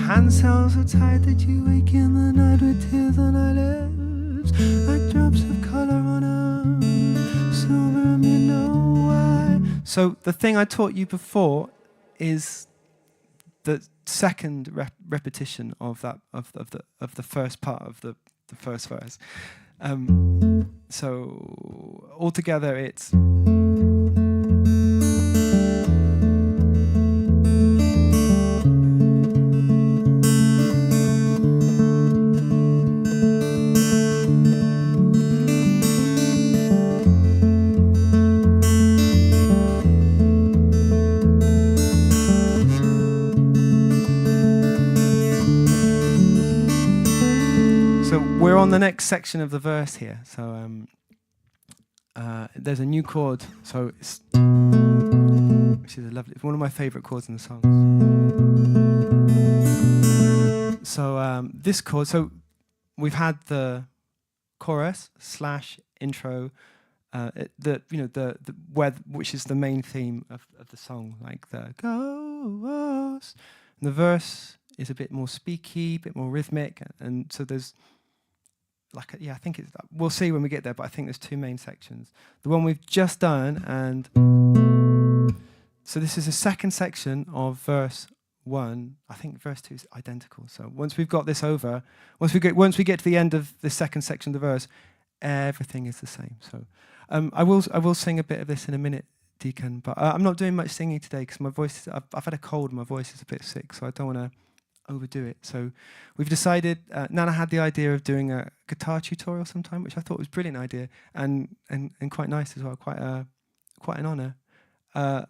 Hands held so tight that you wake in the night with tears on our lips, like drops of color on a silver, and you know why. So the thing I taught you before is the second repetition of that of the first part of the first verse. So altogether it's. We're on the next section of the verse here. So there's a new chord. So it's, which is it's one of my favorite chords in the songs. So this chord. So we've had the chorus / intro, which is the main theme of the song, like the ghosts. And the verse is a bit more speaky, a bit more rhythmic, and so there's. I think it's. We'll see when we get there, but I think there's 2 main sections. The one we've just done, and so this is a second section of verse 1. I think verse 2 is identical. So once we've got this over, once we get to the end of the second section of the verse, everything is the same. So I will sing a bit of this in a minute, Deacon, but I'm not doing much singing today because my voice, I've had a cold, my voice is a bit sick, so I don't want to overdo it. So we've decided, Nana had the idea of doing a guitar tutorial sometime, which I thought was a brilliant idea and quite nice as well, quite an honour to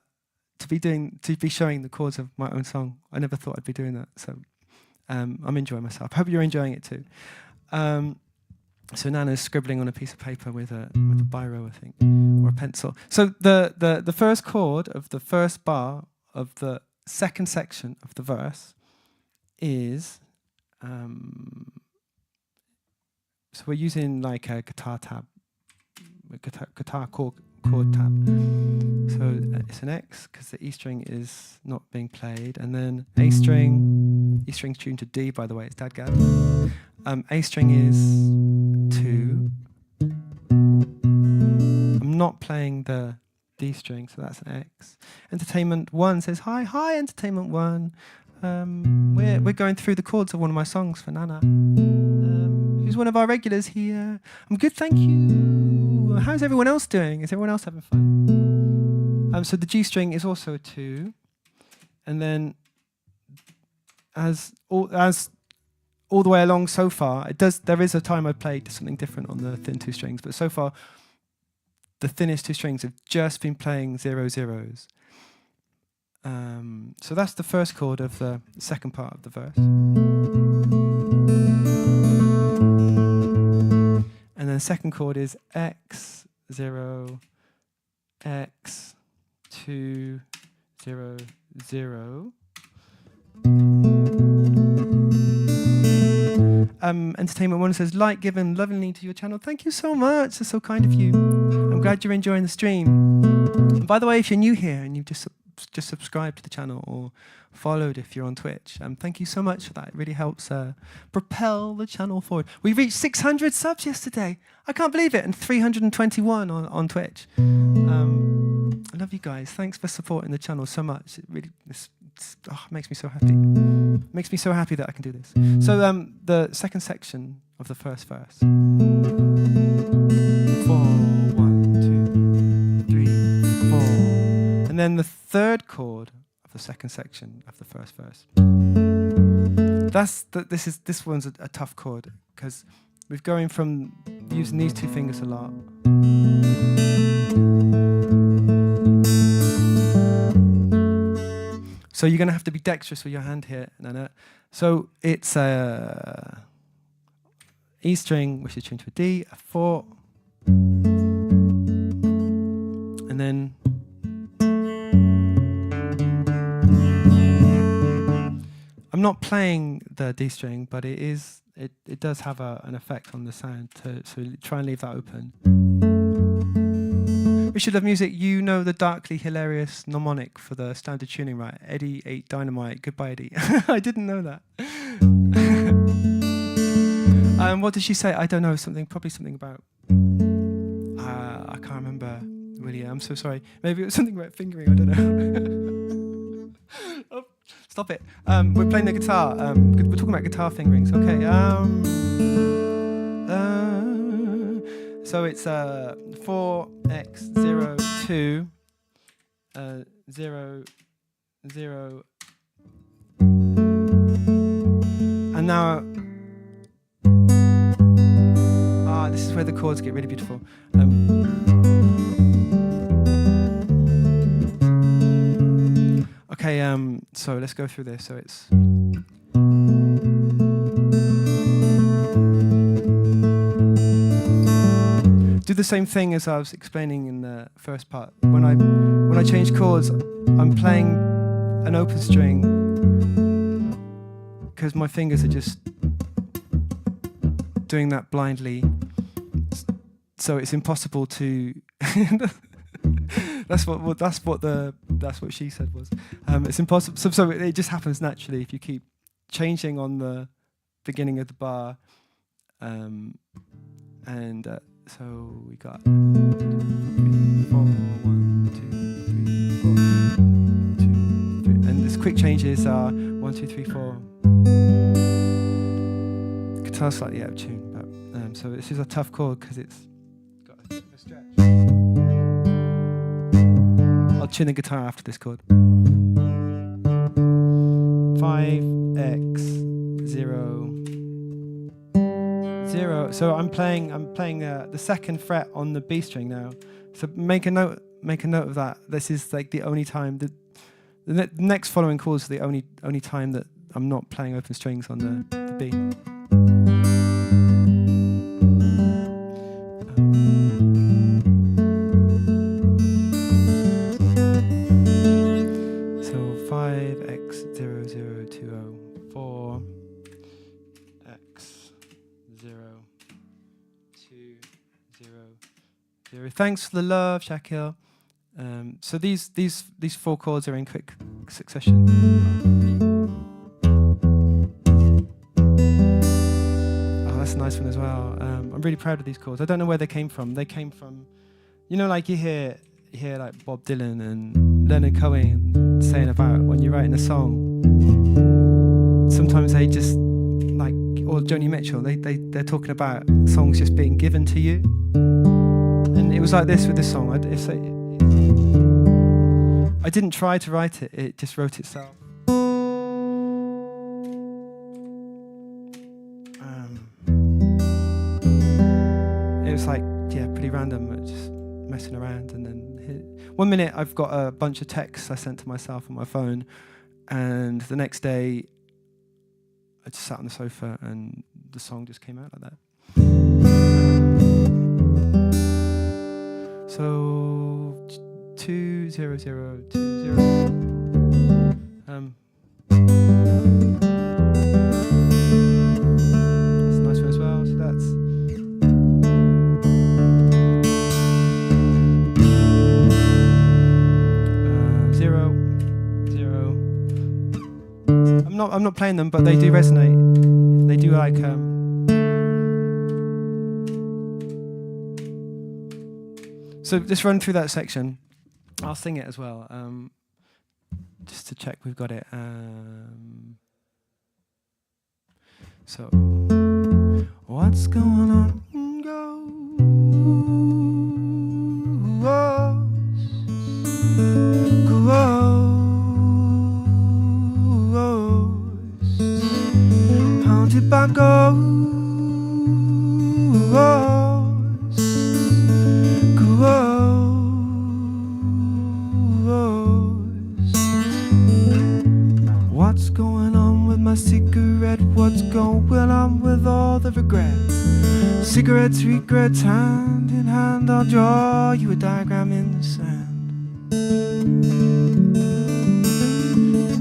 be showing the chords of my own song. I never thought I'd be doing that, so I'm enjoying myself. I hope you're enjoying it too. So Nana's scribbling on a piece of paper with a biro, I think, or a pencil. So the first chord of the first bar of the second section of the verse is, so we're using like a guitar tab, a guitar chord tab. So it's an X because the E string is not being played, and then A string, E string's tuned to D, by the way, it's DADGAD. A string is 2. I'm not playing the D string, so that's an X. Entertainment 1 says, hi, Entertainment 1. We're going through the chords of one of my songs for Nana. Who's one of our regulars here? I'm good, thank you. How's everyone else doing? Is everyone else having fun? So the G string is also a 2. And then as all the way along so far, there is a time I played something different on the thin 2 strings, but so far the thinnest 2 strings have just been playing 0 zeros. So that's the first chord of the second part of the verse. And then the second chord is X, 0, X, 2, 0, 0. Entertainment 1 says, like given lovingly to your channel. Thank you so much. That's so kind of you. I'm glad you're enjoying the stream. And by the way, if you're new here and you've just subscribed to the channel or followed if you're on Twitch, thank you so much for that. It really helps propel the channel forward. We reached 600 subs yesterday. I can't believe it. And 321 on Twitch. I love you guys. Thanks for supporting the channel so much. It really makes me so happy. Makes me so happy that I can do this. So the second section of the first verse. 4, 1, 2, 3, 4. And then the third chord of the second section of the first verse. This one's a tough chord because we're going from using these 2 fingers a lot. So you're going to have to be dexterous with your hand here, Nana. So it's a E string, which is tuned to a D, a 4, and then I'm not playing the D string, but it does have an effect on the sound. So try and leave that open. Richard of Music, you know the darkly hilarious mnemonic for the standard tuning, right? Eddie ate dynamite. Goodbye, Eddie. I didn't know that. What did she say? I don't know. Probably something about. I can't remember. Really, I'm so sorry. Maybe it was something about fingering. I don't know. Oh, stop it. We're playing the guitar. We're talking about guitar fingerings. Okay. So it's 4x 0 2 0 0, and now this is where the chords get really beautiful. Okay, so let's go through this. So it's do the same thing as I was explaining in the first part. When I change chords, I'm playing an open string because my fingers are just doing that blindly. So it's impossible to. That's what she said was. It's impossible. So it just happens naturally if you keep changing on the beginning of the bar, so we got 3, 4, 1, 2, 3, 4, 2, 3, and this quick changes are 1, 2, 3, 4. Guitar's slightly out of tune, but So this is a tough chord because it's got a bit of a stretch. I'll tune the guitar after this chord. 5x 0 0. So I'm playing the second fret on the B string now. So make a note of that. This is like the only time that the next following chords are the only time that I'm not playing open strings on the B. So 5x 0 0 2 0 4 x 0 2 0 0. Thanks for the love, Shakil. So these 4 chords are in quick succession. Oh, that's a nice one as well. I'm really proud of these chords. I don't know where they came from. They came from, you know, like you hear like Bob Dylan and Leonard Cohen saying about when you're writing a song. Sometimes they just like, or Joni Mitchell, they're talking about songs just being given to you. And it was like this with this song. I didn't try to write it, it just wrote itself. It was like, yeah, pretty random, just messing around. And then one minute I've got a bunch of texts I sent to myself on my phone, and the next day I just sat on the sofa and the song just came out like that. So 2 0 0 2 0. That's a nice one as well. So that's 0 0. I'm not playing them, but they do resonate. They do like So just run through that section. I'll sing it as well, just to check we've got it. So, what's going on? Ghosts, haunted by ghosts. What's going on with my cigarette? What's going on with all the regrets? Cigarettes, regrets, hand in hand, I'll draw you a diagram in the sand.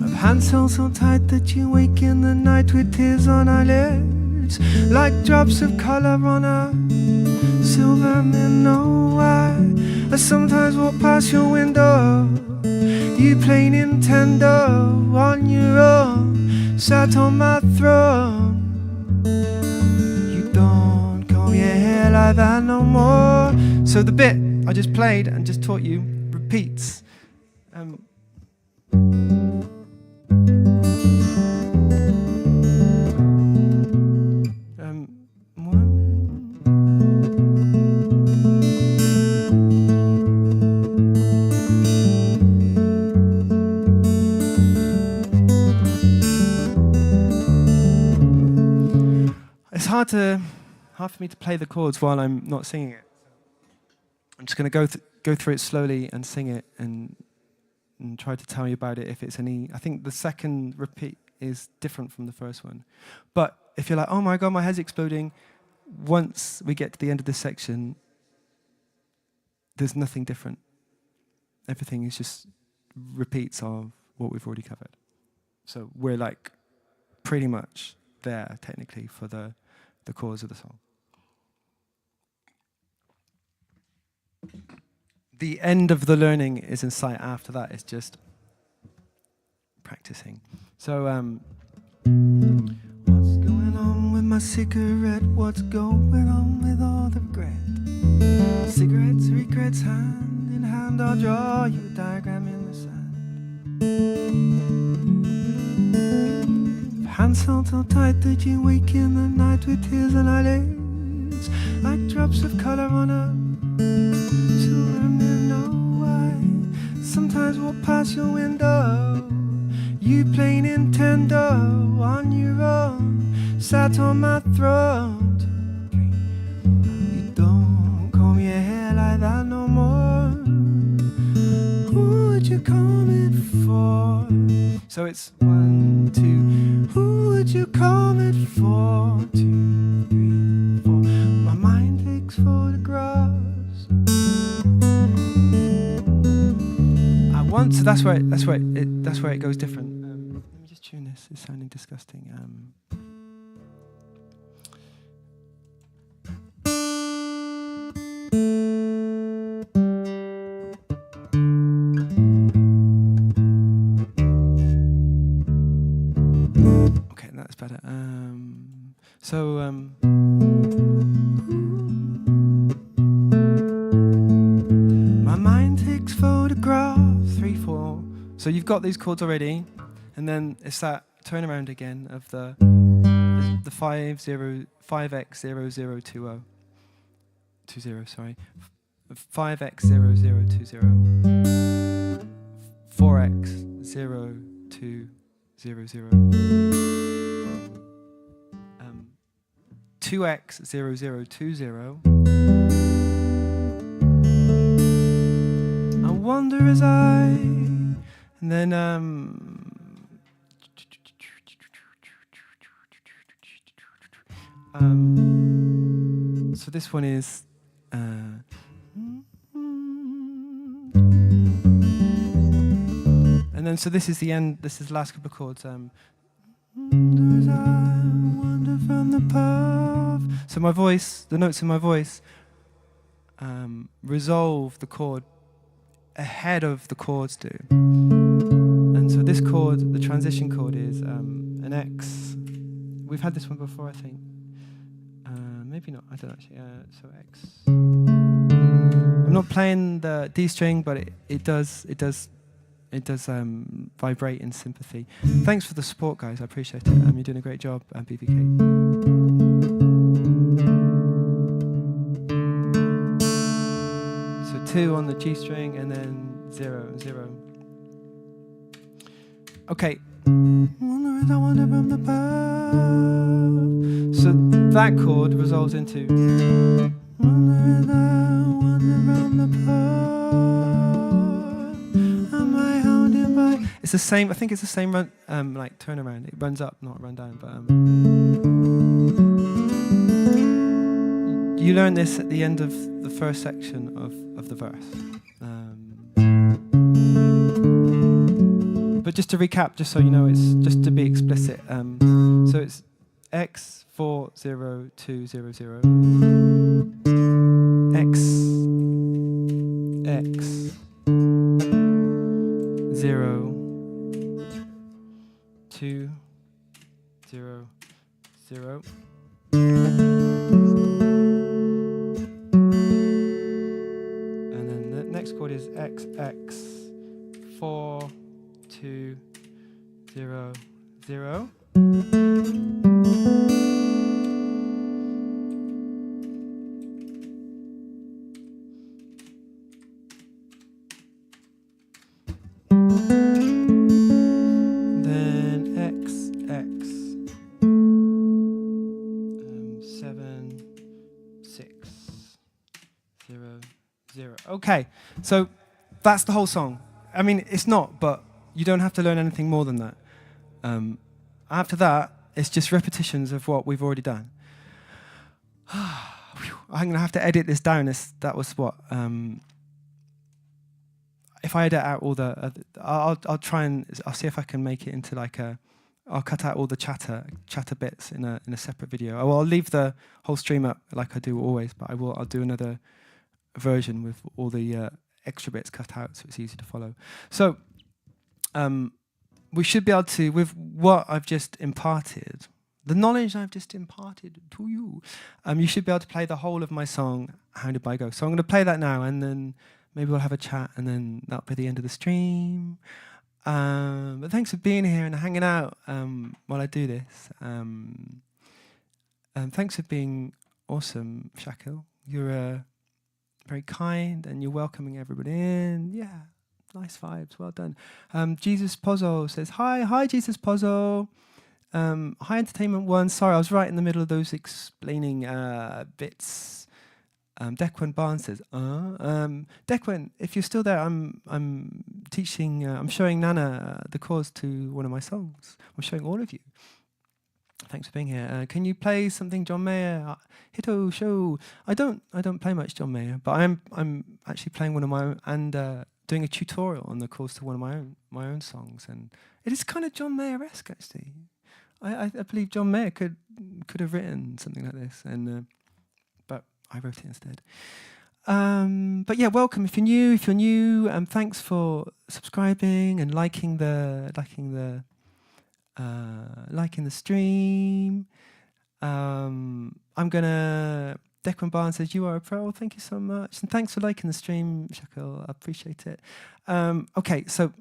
Of hands held so tight that you wake in the night with tears on our lips, like drops of color on a silver minnow. I sometimes walk past your window, you play Nintendo on your own, sat on my throne. You don't comb your hair like that no more. So the bit I just played and just taught you repeats. It's hard for me to play the chords while I'm not singing it. I'm just going to go through it slowly and sing it and try to tell you about it if it's any. I think the second repeat is different from the first one. But if you're like, oh my God, my head's exploding, once we get to the end of this section, there's nothing different. Everything is just repeats of what we've already covered. So we're like pretty much there technically for the chords of the song. The end of the learning is in sight. After that, it's just practicing. So, what's going on with my cigarette? What's going on with all the regret? Cigarettes, regrets, hand in hand, I'll draw you a diagram in the sand. Hands held so tight that you wake in the night with tears on our lips, like drops of color on a silver mirror. Why sometimes walk past your window, you play Nintendo on your own, sat on my throat. You don't comb your hair like that no more. Who would you comb it for? So it's 1, 2. Who would you comb it for? 2, 3, 4. My mind takes photographs. I want, so that's where it goes different. Let me just tune this. It's sounding disgusting. Okay, that's better. My mind takes photographs. 3, 4. So you've got these chords already, and then it's that turnaround again of the 5x0020. 20, sorry. 5x0020. 4x0200. 2x0020. I wonder as I, and then so this one is and then so this is the end. This is the last couple of chords. As I wander from the path. So my voice, the notes in my voice, resolve the chord ahead of the chords do. And so this chord, the transition chord, is an X. We've had this one before, I think. Maybe not. I don't actually. So X. I'm not playing the D string, but it does vibrate in sympathy. Thanks for the support, guys. I appreciate it. You're doing a great job, BVK. So 2 on the G string, and then 0, 0. Okay. So that chord resolves into. It's the same. I think it's the same run, like turnaround. It runs up, not run down. But you learn this at the end of the first section of the verse. But just to recap, just so you know, it's just to be explicit. So it's X402000. X 0 2 0 0. And then the next chord is XX 4 2 0 0. Okay, so that's the whole song. I mean, it's not, but you don't have to learn anything more than that. After that, it's just repetitions of what we've already done. I'm going to have to edit this down. That was what? If I edit out all the... I'll try and... I'll see if I can make it into like a... I'll cut out all the chatter bits in a separate video. I'll leave the whole stream up like I do always, but I'll do another version with all the extra bits cut out so it's easy to follow. So we should be able to, with what I've just imparted, the knowledge I've just imparted to you, you should be able to play the whole of my song, Hounded by Ghosts. So I'm going to play that now, and then maybe we'll have a chat, and then that'll be the end of the stream. But thanks for being here and hanging out while I do this. And thanks for being awesome, Shakil. You're very kind and you're welcoming everybody in. Yeah, nice vibes. Well done. Jesus Pozzo says, hi, Jesus Pozzo. Hi, Entertainment One. Sorry, I was right in the middle of those explaining bits. Declan Barnes says, Declan, if you're still there, I'm teaching, I'm showing Nana the chords to one of my songs. I'm showing all of you. Thanks for being here. Can you play something John Mayer? Hito show. I don't play much John Mayer, but I'm actually playing one of my own and doing a tutorial on the chords to one of my own songs, and it is kind of John Mayer-esque actually. I believe John Mayer could have written something like this, and but I wrote it instead. But yeah, welcome if you're new. Thanks for subscribing and liking the stream. I'm gonna. Declan Barnes says you are a pro. Thank you so much, and thanks for liking the stream, Shakil. I appreciate it. Okay, so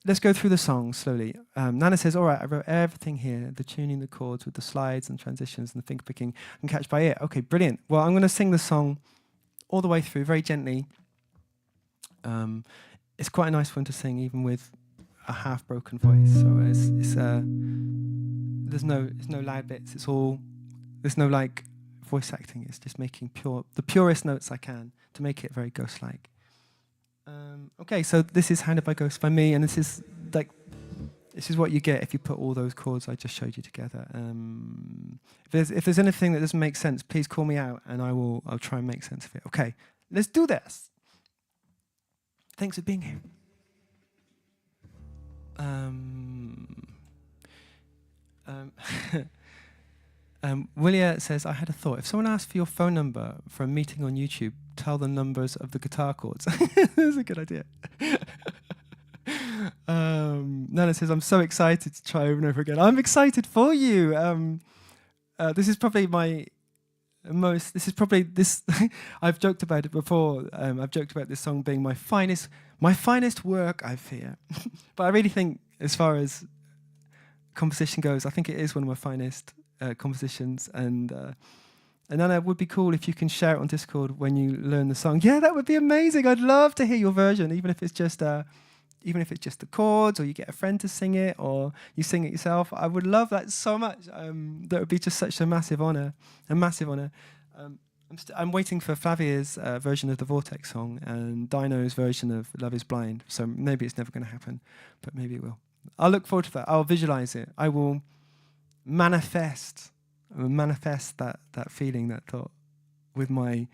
let's go through the songs slowly. Nana says, all right, I wrote everything here, the tuning, the chords with the slides and transitions and the finger picking and catch by ear. Okay, brilliant. Well, I'm going to sing the song all the way through very gently. It's quite a nice one to sing even with a half broken voice. So there's no loud bits. There's no like voice acting. It's just making the purest notes I can to make it very ghost-like. Okay, so this is Hounded by Ghosts by me, and this is what you get if you put all those chords I just showed you together. If there's anything that doesn't make sense, please call me out, and I'll try and make sense of it. Okay, let's do this. Thanks for being here. Willia says, I had a thought. If someone asked for your phone number for a meeting on YouTube, tell the numbers of the guitar chords. That's a good idea. Nana says, I'm so excited to try over and over again. I'm excited for you. This is probably I've joked about it before. I've joked about this song being my finest work, I fear. But I really think, as far as composition goes, I think it is one of my finest compositions, and Nana, it would be cool if you can share it on Discord when you learn the song. Yeah, that would be amazing. I'd love to hear your version, even if it's just the chords, or you get a friend to sing it, or you sing it yourself. I would love that so much. That would be just such a massive honor. I'm waiting for Flavia's version of the Vortex song and Dino's version of Love Is Blind. So maybe it's never going to happen, but maybe it will. I'll look forward to that. I'll visualize it. I will manifest that feeling, that thought, with the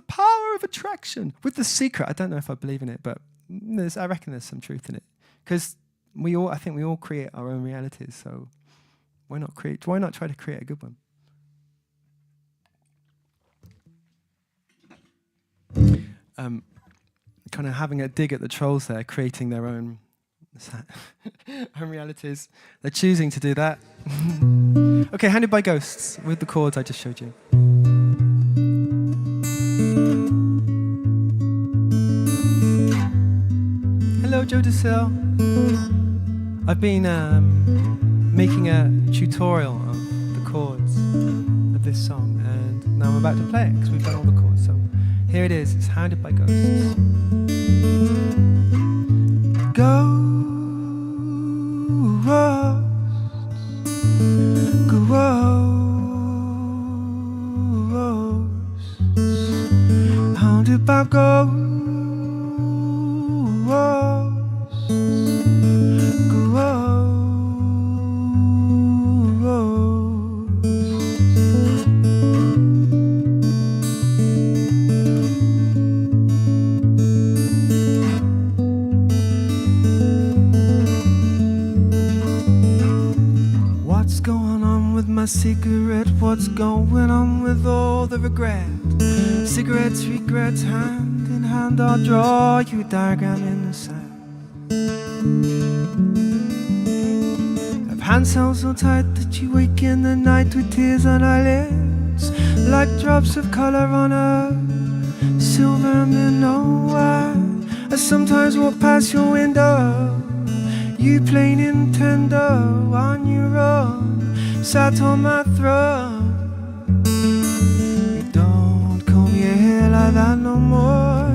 power of attraction, with the secret. I don't know if I believe in it, but I reckon there's some truth in it, because I think we all create our own realities. So why not try to create a good one? Kind of having a dig at the trolls there, creating their own realities. They're choosing to do that. Okay, Hounded by Ghosts with the chords I just showed you. Hello, Joe DeSille. I've been making a tutorial of the chords of this song, and now I'm about to play it because we've done all the chords. So here it is. It's Hounded by Ghosts. Ghosts, haunted by ghosts, my cigarette, what's going on with all the regret? Cigarettes, regrets, hand in hand, I'll draw you a diagram in the sand. Of hands held so tight that you wake in the night with tears on our lips, like drops of color on a silver minnow. I sometimes walk past your window, you play Nintendo on your own, sat on my throne. like that no more.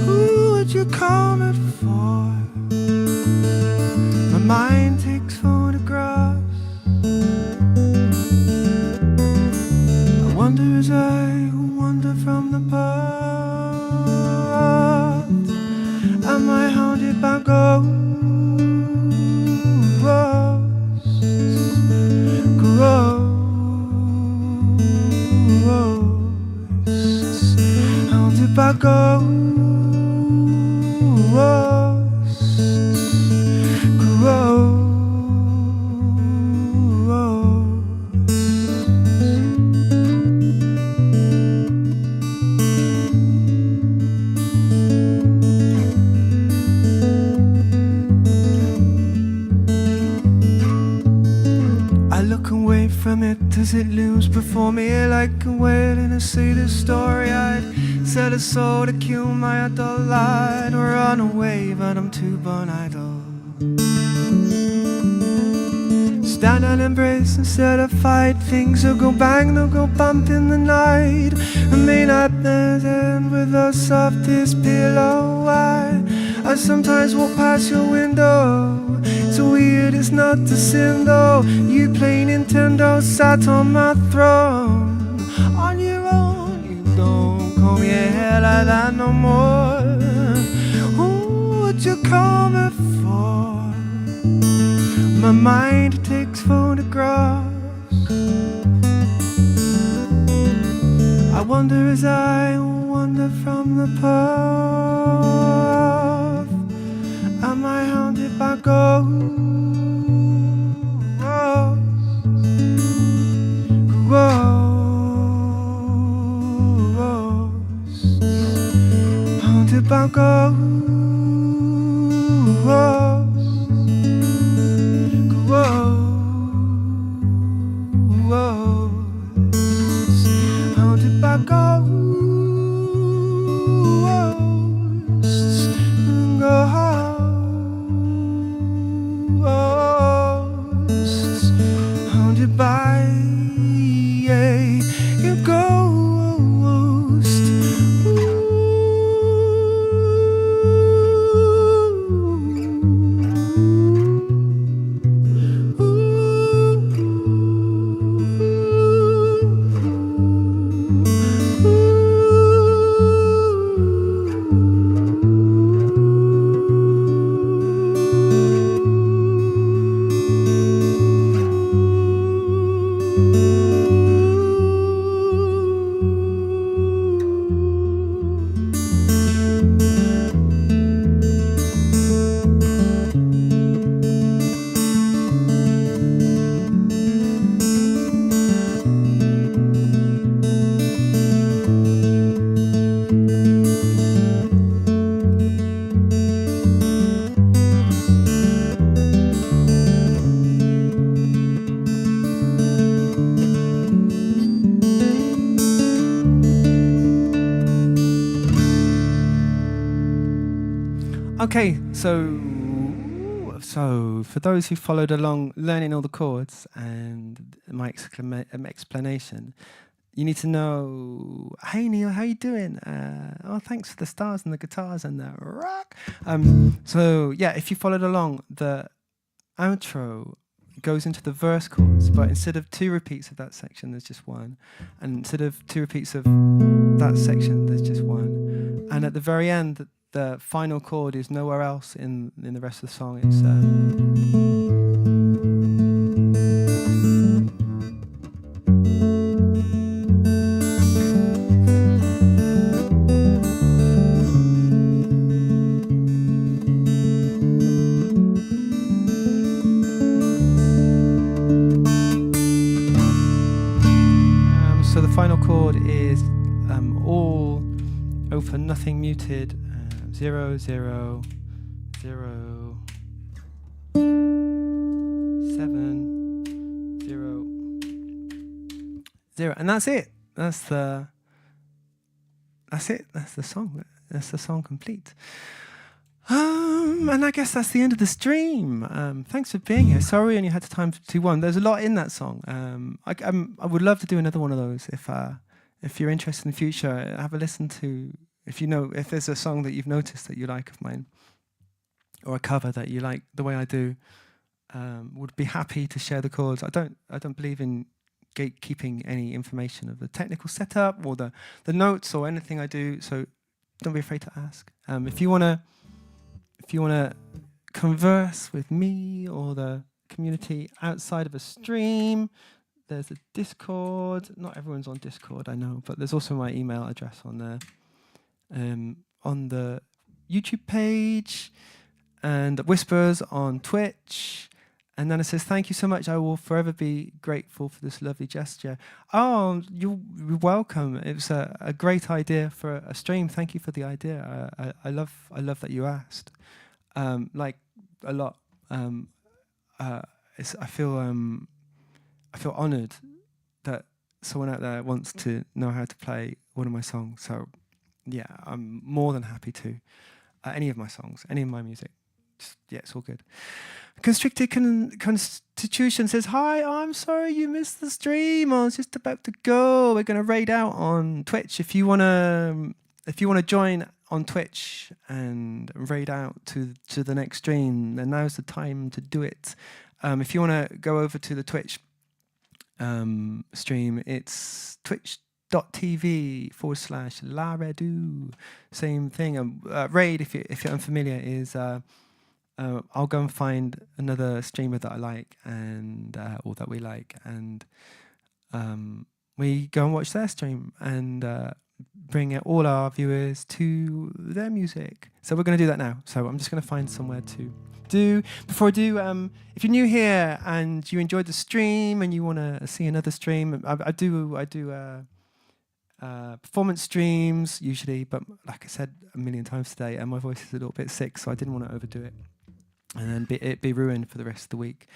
Who would you come it for? My mind takes photographs. I wonder as I wander from the path. Am I hounded by ghosts? Hounded by ghosts. I look away from it as it looms before me like a whale in a sailor's story. I'd sell a soul to kill my adult light or run away, but I'm too born idle. Stand and embrace instead of fight. Things will go bang, they'll go bump in the night. I may not end with the softest pillow. I sometimes walk past your window. It's weird, it's not a sin though. You play Nintendo, sat on my throne. On your own, you don't comb your hair like that no more. Who would you come it for? My mind takes photographs. I wonder as I wander from the path. Am I hounded by ghosts? Haunted by ghosts. Haunted by ghosts. Haunted by your ghost. Okay, so for those who followed along learning all the chords and my explanation, you need to know, hey Neil, how you doing? Oh, thanks for the stars and the guitars and the rock. So yeah, if you followed along, the outro goes into the verse chords, but instead of 2 repeats of that section, there's just 1. And instead of 2 repeats of that section, there's just 1. And at the very end, the final chord is nowhere else in the rest of the song. It's so the final chord is all open, nothing muted. 0, 0, 0, 7, 0, 0, and that's it. That's it. That's the song. That's the song complete. And I guess that's the end of the stream. Thanks for being here. Sorry, I only had time to do one. There's a lot in that song. I would love to do another one of those if if you're interested in the future, have a listen to, if there's a song that you've noticed that you like of mine, or a cover that you like the way I do, would be happy to share the chords. I don't believe in gatekeeping any information of the technical setup or the notes or anything I do, so don't be afraid to ask. If you wanna converse with me or the community outside of a stream, there's a Discord. Not everyone's on Discord, I know, but there's also my email address on there. On the YouTube page, and Whispers on Twitch. And then it says, thank you so much. I will forever be grateful for this lovely gesture. Oh, you're welcome. It was a great idea for a stream. Thank you for the idea. I love that you asked. Like a lot. I feel honoured that someone out there wants to know how to play one of my songs. So yeah, I'm more than happy to. Any of my songs, any of my music. Yeah, it's all good. Constricted Constitution says, hi, I'm sorry you missed the stream. I was just about to go. We're going to raid out on Twitch. If you want to join on Twitch and raid out to the next stream, then now's the time to do it. If you want to go over to the Twitch stream, it's twitch.tv/LaRedoux. Same thing. Raid, if you're unfamiliar, is I'll go and find another streamer that I like and or that we like, and we go and watch their stream and bring all our viewers to their music. So we're going to do that now. So I'm just going to find somewhere to do. Before I do, if you're new here and you enjoyed the stream and you want to see another stream, I do performance streams usually, but like I said a million times today, my voice is a little bit sick, so I didn't want to overdo it and then it be ruined for the rest of the week.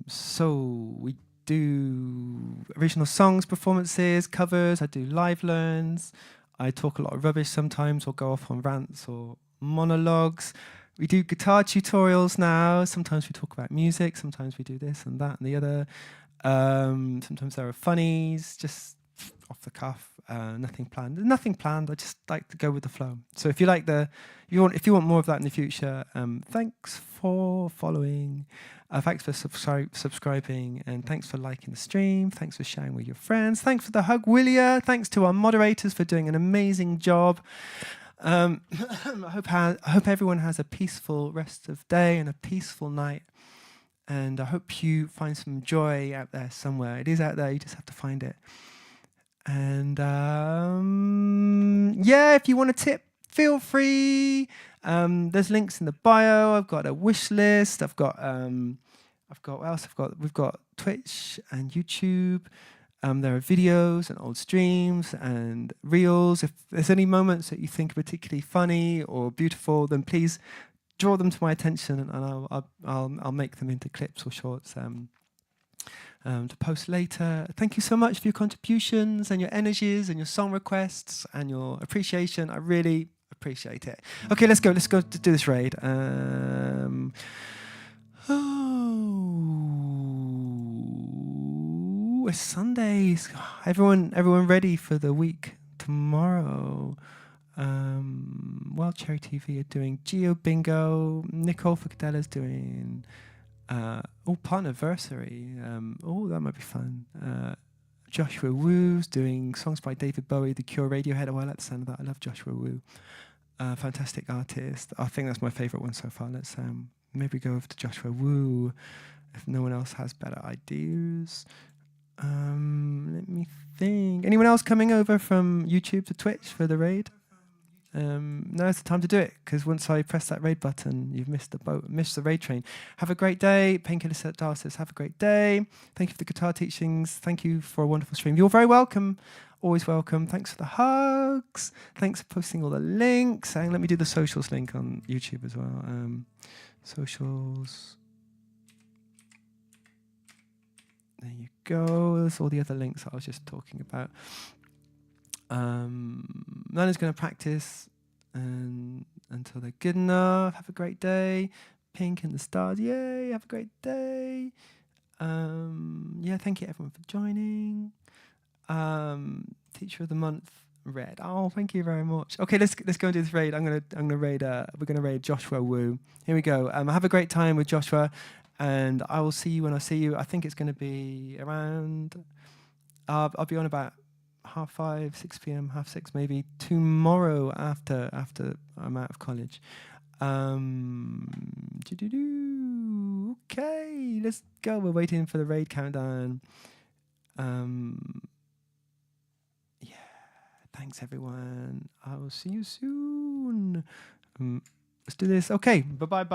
So we do original songs, performances, covers. I do live learns. I talk a lot of rubbish sometimes, or go off on rants or monologues. We do guitar tutorials now. Sometimes we talk about music. Sometimes we do this and that and the other. Sometimes there are funnies, just off the cuff. Nothing planned. There's nothing planned. I just like to go with the flow. So if you like if you want more of that in the future, thanks for following. Thanks for subscribing, and thanks for liking the stream. Thanks for sharing with your friends. Thanks for the hug, Willia. Thanks to our moderators for doing an amazing job. I hope everyone has a peaceful rest of day and a peaceful night. And I hope you find some joy out there somewhere. It is out there. You just have to find it. And yeah, if you want to tip, feel free. There's links in the bio. I've got a wish list. We've got Twitch and YouTube. There are videos and old streams and reels. If there's any moments that you think are particularly funny or beautiful, then please draw them to my attention, and I'll make them into clips or shorts to post later. Thank you so much for your contributions and your energies and your song requests and your appreciation. I really appreciate it. Okay, let's go to do this raid. It's Sunday. Everyone ready for the week tomorrow? Wild Cherry TV are doing Geo Bingo. Nicole Ficadela's doing Partnerversary. That might be fun. Joshua Woo's doing songs by David Bowie, The Cure, Radiohead. I like the sound of that. I love Joshua Woo. Fantastic artist. I think that's my favourite one so far. Let's maybe go over to Joshua Woo if no one else has better ideas. Let me think. Anyone else coming over from YouTube to Twitch for the raid? Now's the time to do it, because once I press that raid button, you've missed the raid train. Have a great day. Painkiller Star says, have a great day. Thank you for the guitar teachings. Thank you for a wonderful stream. You're very welcome. Always welcome. Thanks for the hugs. Thanks for posting all the links. And let me do the socials link on YouTube as well. Socials. There you go. There's all the other links I was just talking about. Nana's going to practice until they're good enough. Have a great day. Pink and the stars. Yay. Have a great day. Yeah, thank you everyone for joining. Teacher of the month, Red. Oh, thank you very much. Okay, let's go and do this raid. I'm gonna raid. We're gonna raid Joshua Wu. Here we go. Have a great time with Joshua, and I will see you when I see you. I think it's gonna be around. I'll be on about 5:30, 6 p.m., 6:30 maybe tomorrow after I'm out of college. Okay, let's go. We're waiting for the raid countdown. Yeah, thanks everyone. I will see you soon. Let's do this. Okay, bye.